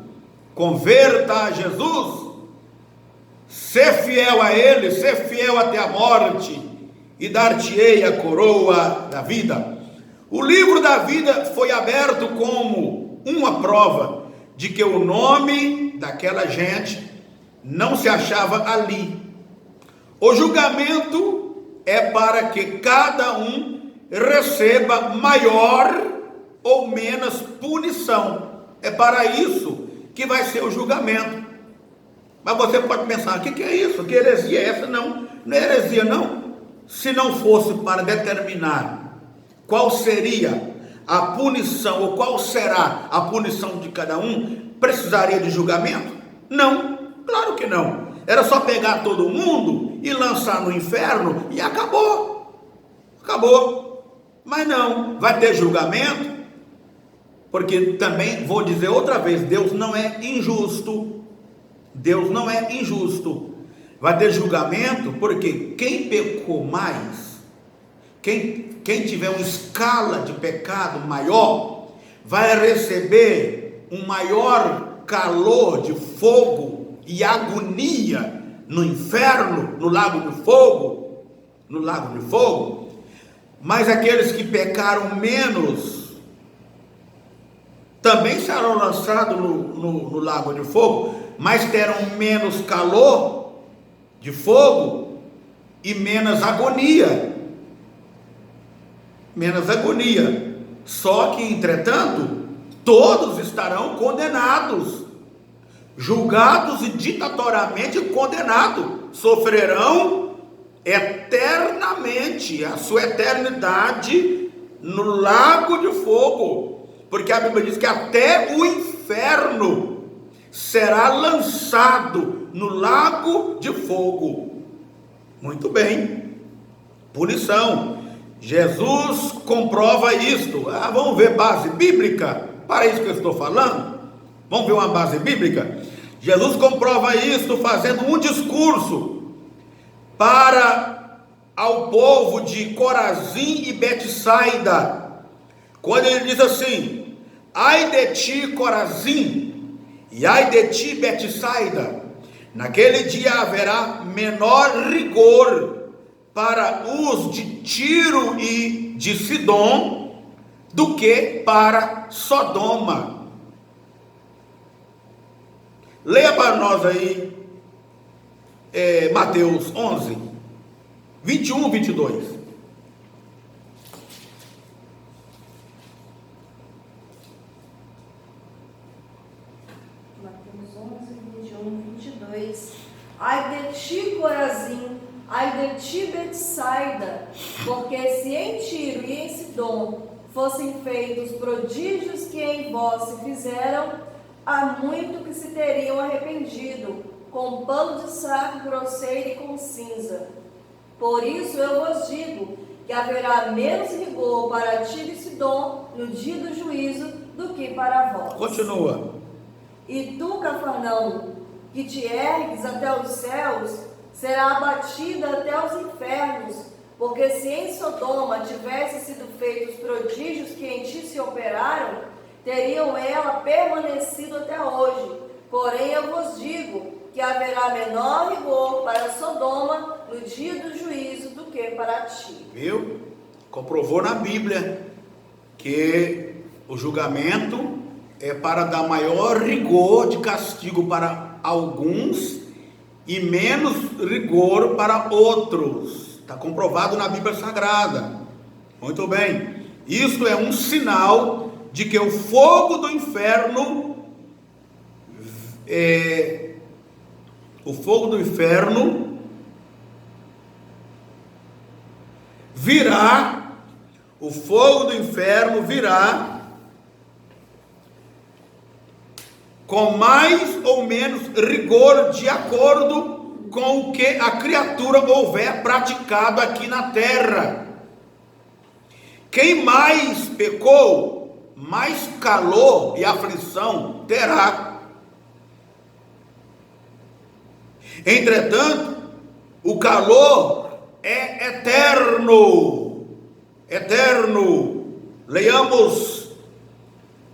Converta a Jesus, ser fiel a ele, ser fiel até a morte, e dar-te-ei a coroa da vida. O livro da vida foi aberto como uma prova de que o nome daquela gente não se achava ali. O julgamento é para que cada um receba maior ou menos punição. É para isso que vai ser o julgamento. Mas você pode pensar, o que é isso? Que heresia é essa? Não é heresia não. Se não fosse para determinar qual seria a punição, ou qual será a punição de cada um, precisaria de julgamento? Não, claro que não. Era só pegar todo mundo e lançar no inferno e acabou. Mas não, vai ter julgamento, porque também vou dizer outra vez, Deus não é injusto. Vai ter julgamento, porque quem pecou mais, quem tiver uma escala de pecado maior, vai receber um maior calor de fogo e agonia no inferno, no lago de fogo. Mas aqueles que pecaram menos também serão lançados no lago de fogo, mas terão menos calor de fogo e menos agonia. Só que, entretanto, todos estarão condenados, julgados e ditatoriamente condenados, sofrerão eternamente a sua eternidade no lago de fogo, porque a Bíblia diz que até o inferno será lançado no lago de fogo. Muito bem, punição. Jesus comprova isto. Vamos ver base bíblica para isso que eu estou falando? Vamos ver uma base bíblica? Jesus comprova isto fazendo um discurso para ao povo de Corazim e Betsaida, quando ele diz assim: ai de ti, Corazim, e ai de ti, Betsaida, naquele dia haverá menor rigor para os de Tiro e de Sidom, do que para Sodoma. Leia para nós aí Mateus 11, 21 e 22. Mateus 11, 21 e 22. Ai de ti, Corazim, ai de ti, Betsaida, porque se em Tiro e em Sidom fossem feitos prodígios que em vós se fizeram, há muito que se teriam arrependido, com pano de saco grosseiro e com cinza. Por isso eu vos digo que haverá menos rigor para Tiro e Sidom no dia do juízo do que para vós. Continua. E tu, Cafarnaum, que te ergues até os céus, será abatida até os infernos, porque se em Sodoma tivessem sido feitos prodígios que em ti se operaram, teriam ela permanecido até hoje. Porém eu vos digo que haverá menor rigor para Sodoma no dia do juízo do que para ti. Viu? Comprovou na Bíblia que o julgamento é para dar maior rigor de castigo para alguns e menos rigor para outros. Está comprovado na Bíblia Sagrada. Muito bem. Isso é um sinal de que o fogo do inferno virá, o fogo do inferno virá com mais ou menos rigor de acordo com o que a criatura houver praticado aqui na terra. Quem mais pecou, mais calor e aflição terá. Entretanto, o calor é eterno. Eterno. Leiamos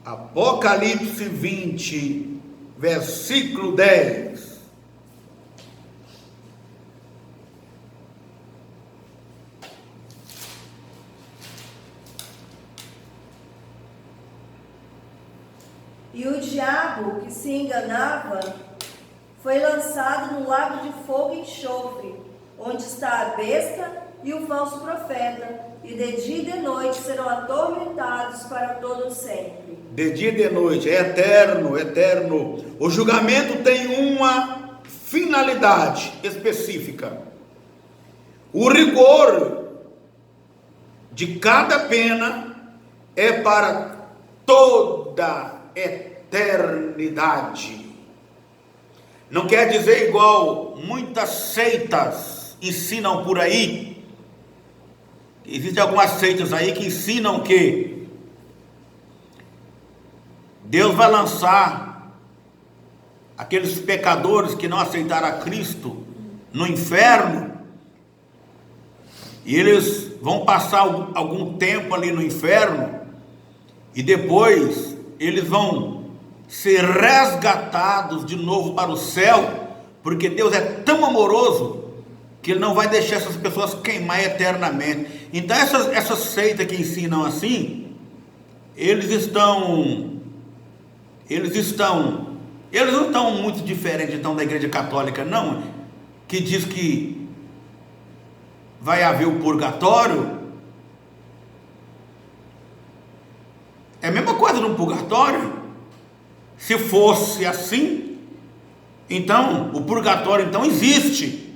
Apocalipse 20, versículo 10. E o diabo que se enganava foi lançado no lago de fogo e enxofre, onde está a besta e o falso profeta, e de dia e de noite serão atormentados para todo sempre. De dia e de noite, é eterno, eterno. O julgamento tem uma finalidade específica. O rigor de cada pena é para toda eternidade. Não quer dizer igual muitas seitas ensinam por aí. Existem algumas seitas aí que ensinam que Deus vai lançar aqueles pecadores que não aceitaram a Cristo no inferno, e eles vão passar algum tempo ali no inferno, e depois eles vão ser resgatados de novo para o céu, porque Deus é tão amoroso que Ele não vai deixar essas pessoas queimar eternamente. Então essas seitas que ensinam assim, eles não estão muito diferentes então da igreja católica, não, que diz que vai haver o purgatório. É a mesma coisa no purgatório. Se fosse assim, então o purgatório então existe,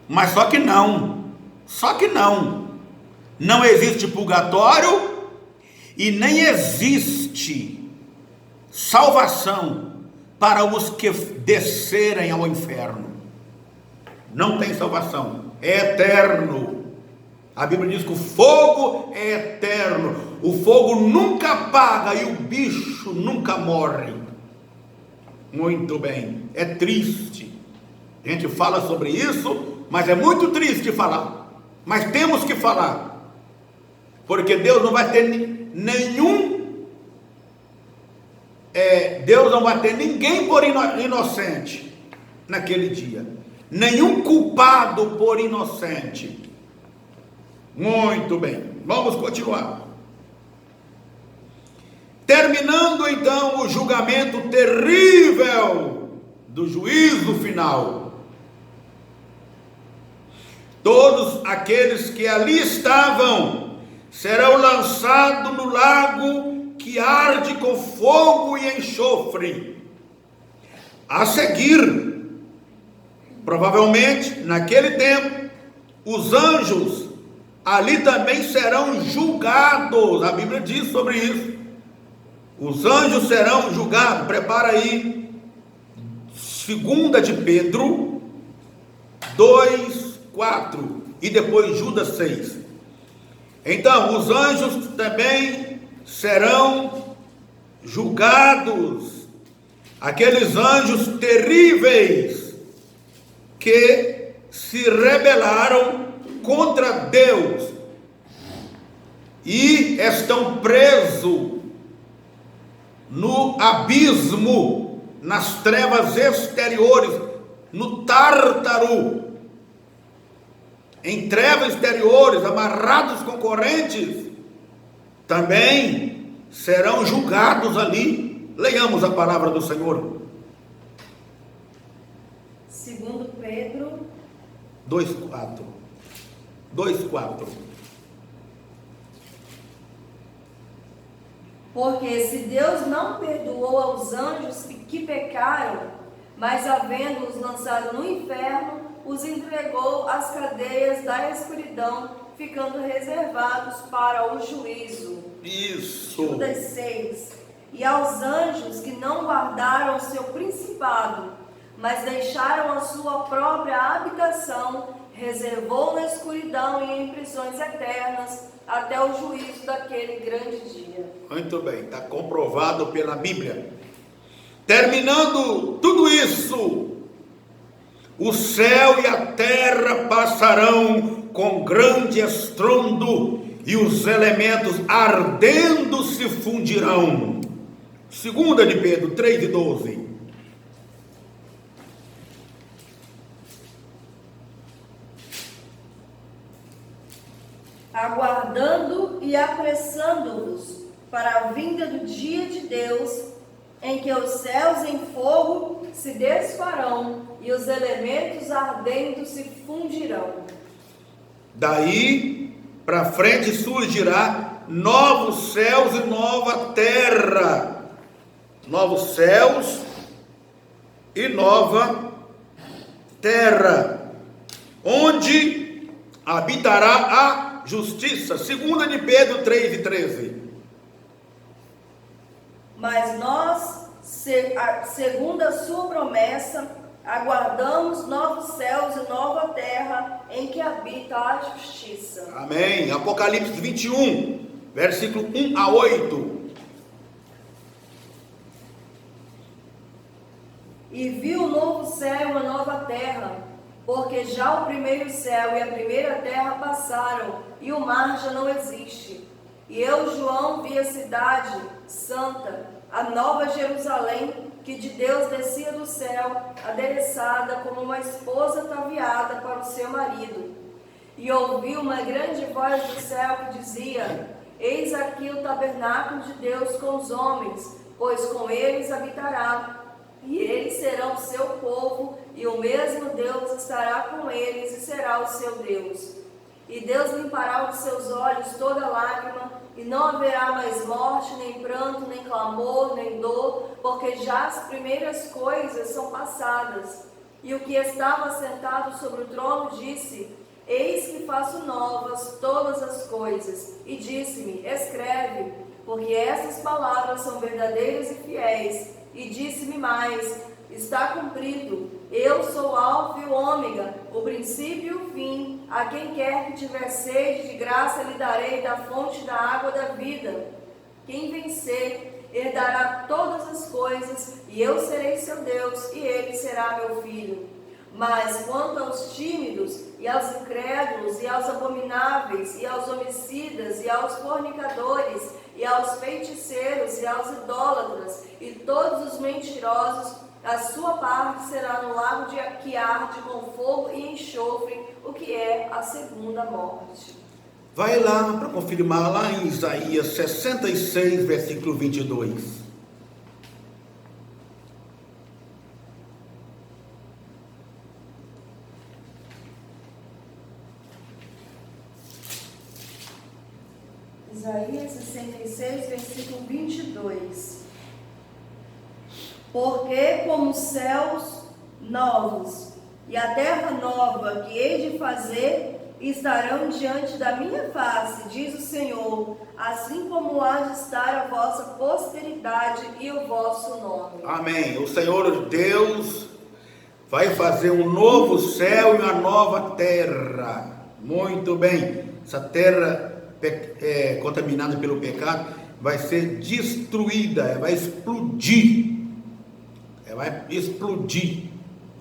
mas só que não existe purgatório e nem existe salvação para os que descerem ao inferno. Não tem salvação, é eterno. A Bíblia diz que o fogo é eterno, o fogo nunca apaga e o bicho nunca morre. Muito bem, é triste. A gente fala sobre isso, mas é muito triste falar. Mas temos que falar, porque Deus não vai ter Deus não vai ter ninguém por inocente naquele dia, nenhum culpado por inocente. Muito bem, vamos continuar. Terminando então o julgamento terrível do juízo final, todos aqueles que ali estavam serão lançados no lago que arde com fogo e enxofre. A seguir, provavelmente naquele tempo, os anjos ali também serão julgados. A Bíblia diz sobre isso. Os anjos serão julgados. Prepara aí 2 de Pedro 2:4 e depois Judas 6. Então, os anjos também serão julgados. Aqueles anjos terríveis que se rebelaram contra Deus e estão presos no abismo, nas trevas exteriores, no Tártaro, em trevas exteriores, amarrados com correntes, também serão julgados ali. Leiamos a palavra do Senhor. 2 Pedro 2:4. Porque se Deus não perdoou aos anjos que pecaram, mas havendo-os lançado no inferno, os entregou às cadeias da escuridão, ficando reservados para o juízo. Isso. Judas 6. E aos anjos que não guardaram o seu principado, mas deixaram a sua própria habitação, reservou na escuridão e em prisões eternas, até o juízo daquele grande dia. Muito bem, está comprovado pela Bíblia. Terminando tudo isso, o céu e a terra passarão com grande estrondo, e os elementos ardendo se fundirão. 2 de Pedro 3:12. Aguardando e apressando-vos para a vinda do dia de Deus, em que os céus em fogo se desfarão e os elementos ardendo se fundirão. Daí para frente surgirá novos céus e nova terra. Novos céus e nova terra, onde habitará a justiça. 2 de Pedro 3:13. Mas nós, segundo a sua promessa, aguardamos novos céus e nova terra, em que habita a justiça. Amém. Apocalipse 21, versículo 1-8. E viu o novo céu e a nova terra, porque já o primeiro céu e a primeira terra passaram, e o mar já não existe. E eu, João, vi a cidade santa, a nova Jerusalém, que de Deus descia do céu, adereçada como uma esposa ataviada para o seu marido. E ouvi uma grande voz do céu que dizia: Eis aqui o tabernáculo de Deus com os homens, pois com eles habitará. E eles serão o seu povo, e o mesmo Deus estará com eles e será o seu Deus. E Deus limpará dos seus olhos toda lágrima, e não haverá mais morte, nem pranto, nem clamor, nem dor, porque já as primeiras coisas são passadas. E o que estava sentado sobre o trono disse: Eis que faço novas todas as coisas. E disse-me: Escreve, porque essas palavras são verdadeiras e fiéis. E disse-me mais: está cumprido. Eu sou o Alfa e o Ômega, o princípio e o fim. A quem quer que tiver sede, de graça lhe darei da fonte da água da vida. Quem vencer, herdará todas as coisas, e eu serei seu Deus, e ele será meu filho. Mas quanto aos tímidos, e aos incrédulos, e aos abomináveis, e aos homicidas, e aos fornicadores, e aos feiticeiros, e aos idólatras, e todos os mentirosos, a sua parte será no lago que arde com fogo e enxofre, o que é a segunda morte. Vai lá para confirmar, lá em Isaías 66, versículo 22. Isaías 66, versículo 22. Porque como os céus novos e a terra nova que hei de fazer estarão diante da minha face, diz o Senhor, assim como há de estar a vossa posteridade e o vosso nome. Amém. O Senhor Deus vai fazer um novo céu e uma nova terra. Muito bem. Essa terra contaminada pelo pecado vai ser destruída, vai explodir. Vai explodir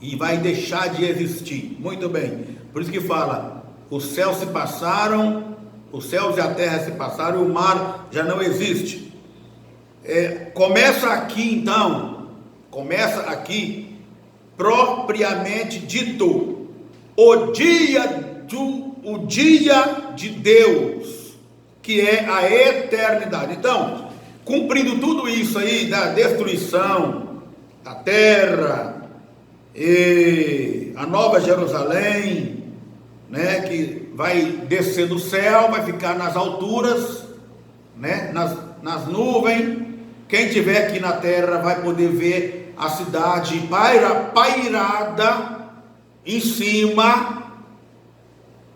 e vai deixar de existir. Muito bem. Por isso que fala: os céus se passaram, os céus e a terra se passaram e o mar já não existe. Começa aqui então, propriamente dito, o dia de Deus, que é a eternidade. Então, cumprindo tudo isso aí da destruição da terra e a nova Jerusalém, né, que vai descer do céu, vai ficar nas alturas, né, nas nuvens. Quem estiver aqui na terra vai poder ver a cidade pairada em cima,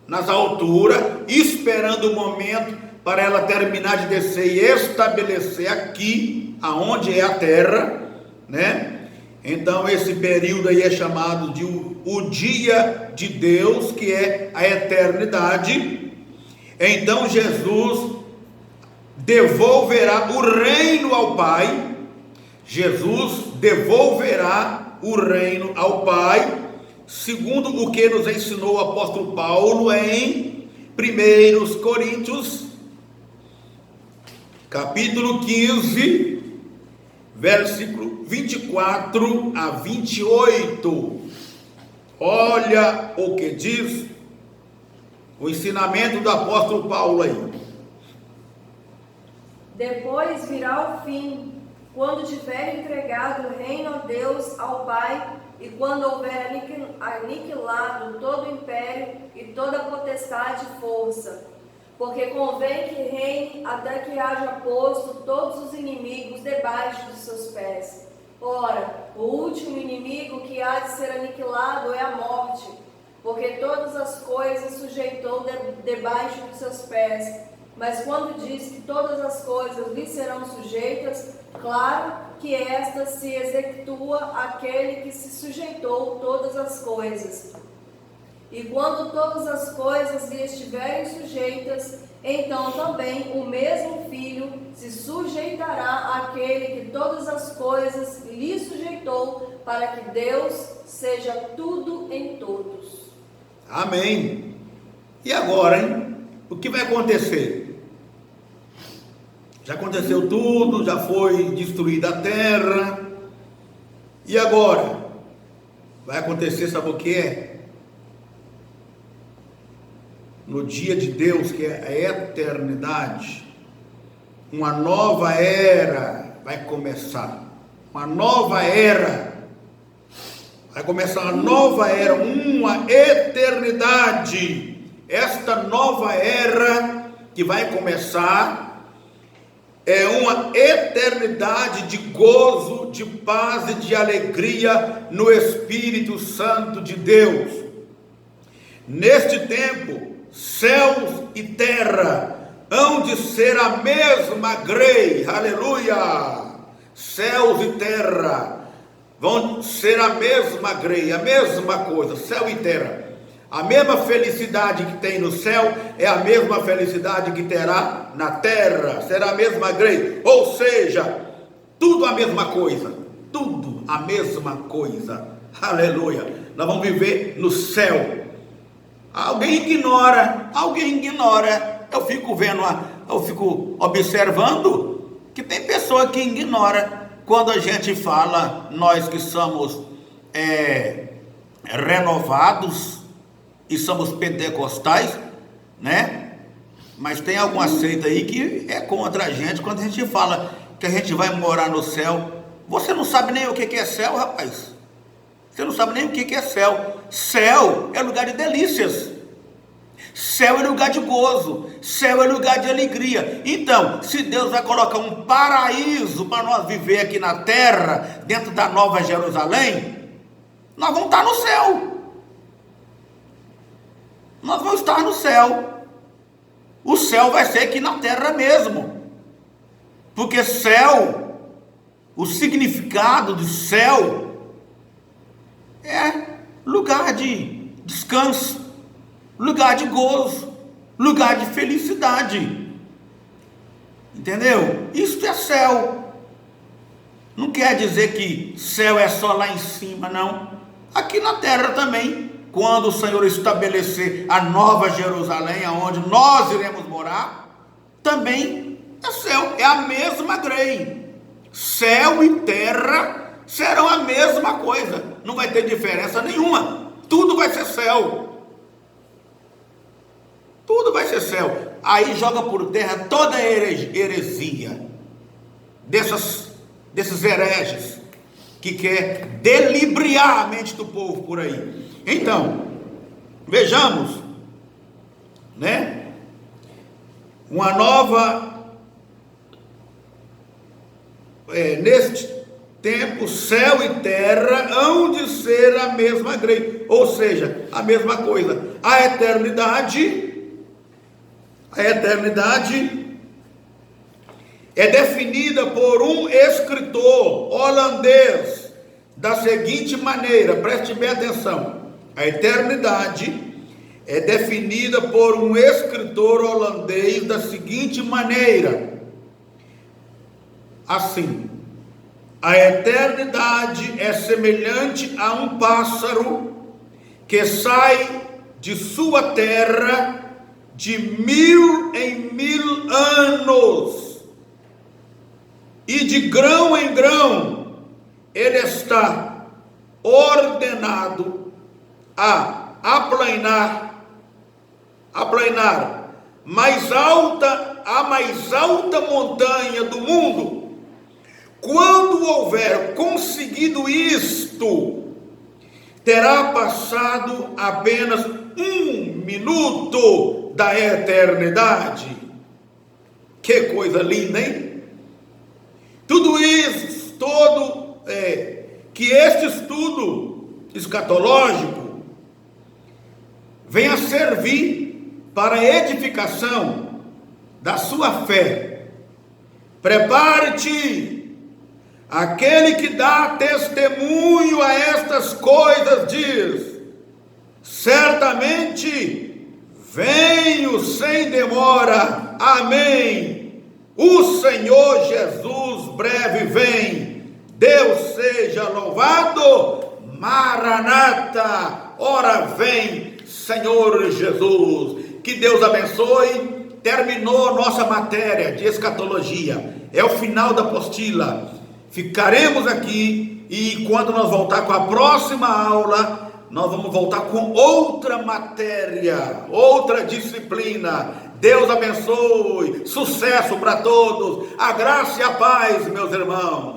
nas alturas, esperando o momento para ela terminar de descer e estabelecer aqui, aonde é a terra, né? Então esse período aí é chamado de o dia de Deus, que é a eternidade. Então Jesus devolverá o reino ao Pai. Jesus devolverá o reino ao Pai, segundo o que nos ensinou o apóstolo Paulo em 1 Coríntios, capítulo 15, versículo 24 a 28. Olha o que diz o ensinamento do apóstolo Paulo aí. Depois virá o fim, quando tiver entregado o reino a Deus, ao Pai, e quando houver aniquilado todo o império e toda potestade e força. Porque convém que reine até que haja posto todos os inimigos debaixo dos seus pés. Ora, o último inimigo que há de ser aniquilado é a morte, porque todas as coisas sujeitou debaixo dos seus pés. Mas quando diz que todas as coisas lhe serão sujeitas, claro que esta se executua aquele que se sujeitou todas as coisas. E quando todas as coisas lhe estiverem sujeitas, então também o mesmo Filho se sujeitará àquele que todas as coisas lhe sujeitou, para que Deus seja tudo em todos. Amém. E agora, hein? O que vai acontecer? Já aconteceu tudo, já foi destruída a terra. E agora? Vai acontecer, sabe o que é? No dia de Deus, que é a eternidade, uma nova era vai começar. Uma nova era. Vai começar uma nova era, uma eternidade. Esta nova era que vai começar é uma eternidade de gozo, de paz e de alegria no Espírito Santo de Deus. Neste tempo, céus e terra hão de ser a mesma grei, aleluia. Céus e terra vão ser a mesma grei, a mesma coisa, céu e terra. A mesma felicidade que tem no céu é a mesma felicidade que terá na terra, será a mesma grei, ou seja, tudo a mesma coisa, tudo a mesma coisa, aleluia. Nós vamos viver no céu. Alguém ignora, eu fico observando que tem pessoa que ignora quando a gente fala, nós que somos renovados e somos pentecostais, né? Mas tem alguma seita aí que é contra a gente quando a gente fala que a gente vai morar no céu. Você não sabe nem o que é céu, rapaz. Você não sabe nem o que é céu. Céu é lugar de delícias. Céu é lugar de gozo. Céu é lugar de alegria. Então, se Deus vai colocar um paraíso para nós viver aqui na terra, dentro da Nova Jerusalém, nós vamos estar no céu. Nós vamos estar no céu. O céu vai ser aqui na terra mesmo. Porque céu, o significado de céu é lugar de descanso, lugar de gozo, lugar de felicidade. Entendeu? Isso é céu. Não quer dizer que céu é só lá em cima, não. Aqui na terra também, quando o Senhor estabelecer a Nova Jerusalém, aonde nós iremos morar, também é céu, é a mesma grei. Céu e terra serão a mesma coisa, não vai ter diferença nenhuma, tudo vai ser céu. Tudo vai ser céu. Aí joga por terra toda a heresia desses hereges que quer delibriar a mente do povo por aí. Então, vejamos, né? Uma nova, neste tempo, céu e terra hão de ser a mesma grei, ou seja, a mesma coisa. A eternidade é definida por um escritor holandês da seguinte maneira, preste bem atenção. A eternidade é definida por um escritor holandês da seguinte maneira, assim: a eternidade é semelhante a um pássaro que sai de sua terra de 1000 em 1000 anos, e de grão em grão ele está ordenado a aplainar a mais alta montanha do mundo. Quando houver conseguido isto, terá passado apenas 1 minuto da eternidade. Que coisa linda, hein? Tudo isso, que este estudo escatológico venha servir para a edificação da sua fé. Prepare-te, aquele que dá testemunho a estas coisas diz: certamente venho sem demora. Amém. O Senhor Jesus breve vem. Deus seja louvado. Maranata, ora vem, Senhor Jesus. Que Deus abençoe. Terminou a nossa matéria de escatologia. É o final da apostila. Ficaremos aqui e quando nós voltar com a próxima aula, nós vamos voltar com outra matéria, outra disciplina. Deus abençoe, sucesso para todos, a graça e a paz, meus irmãos.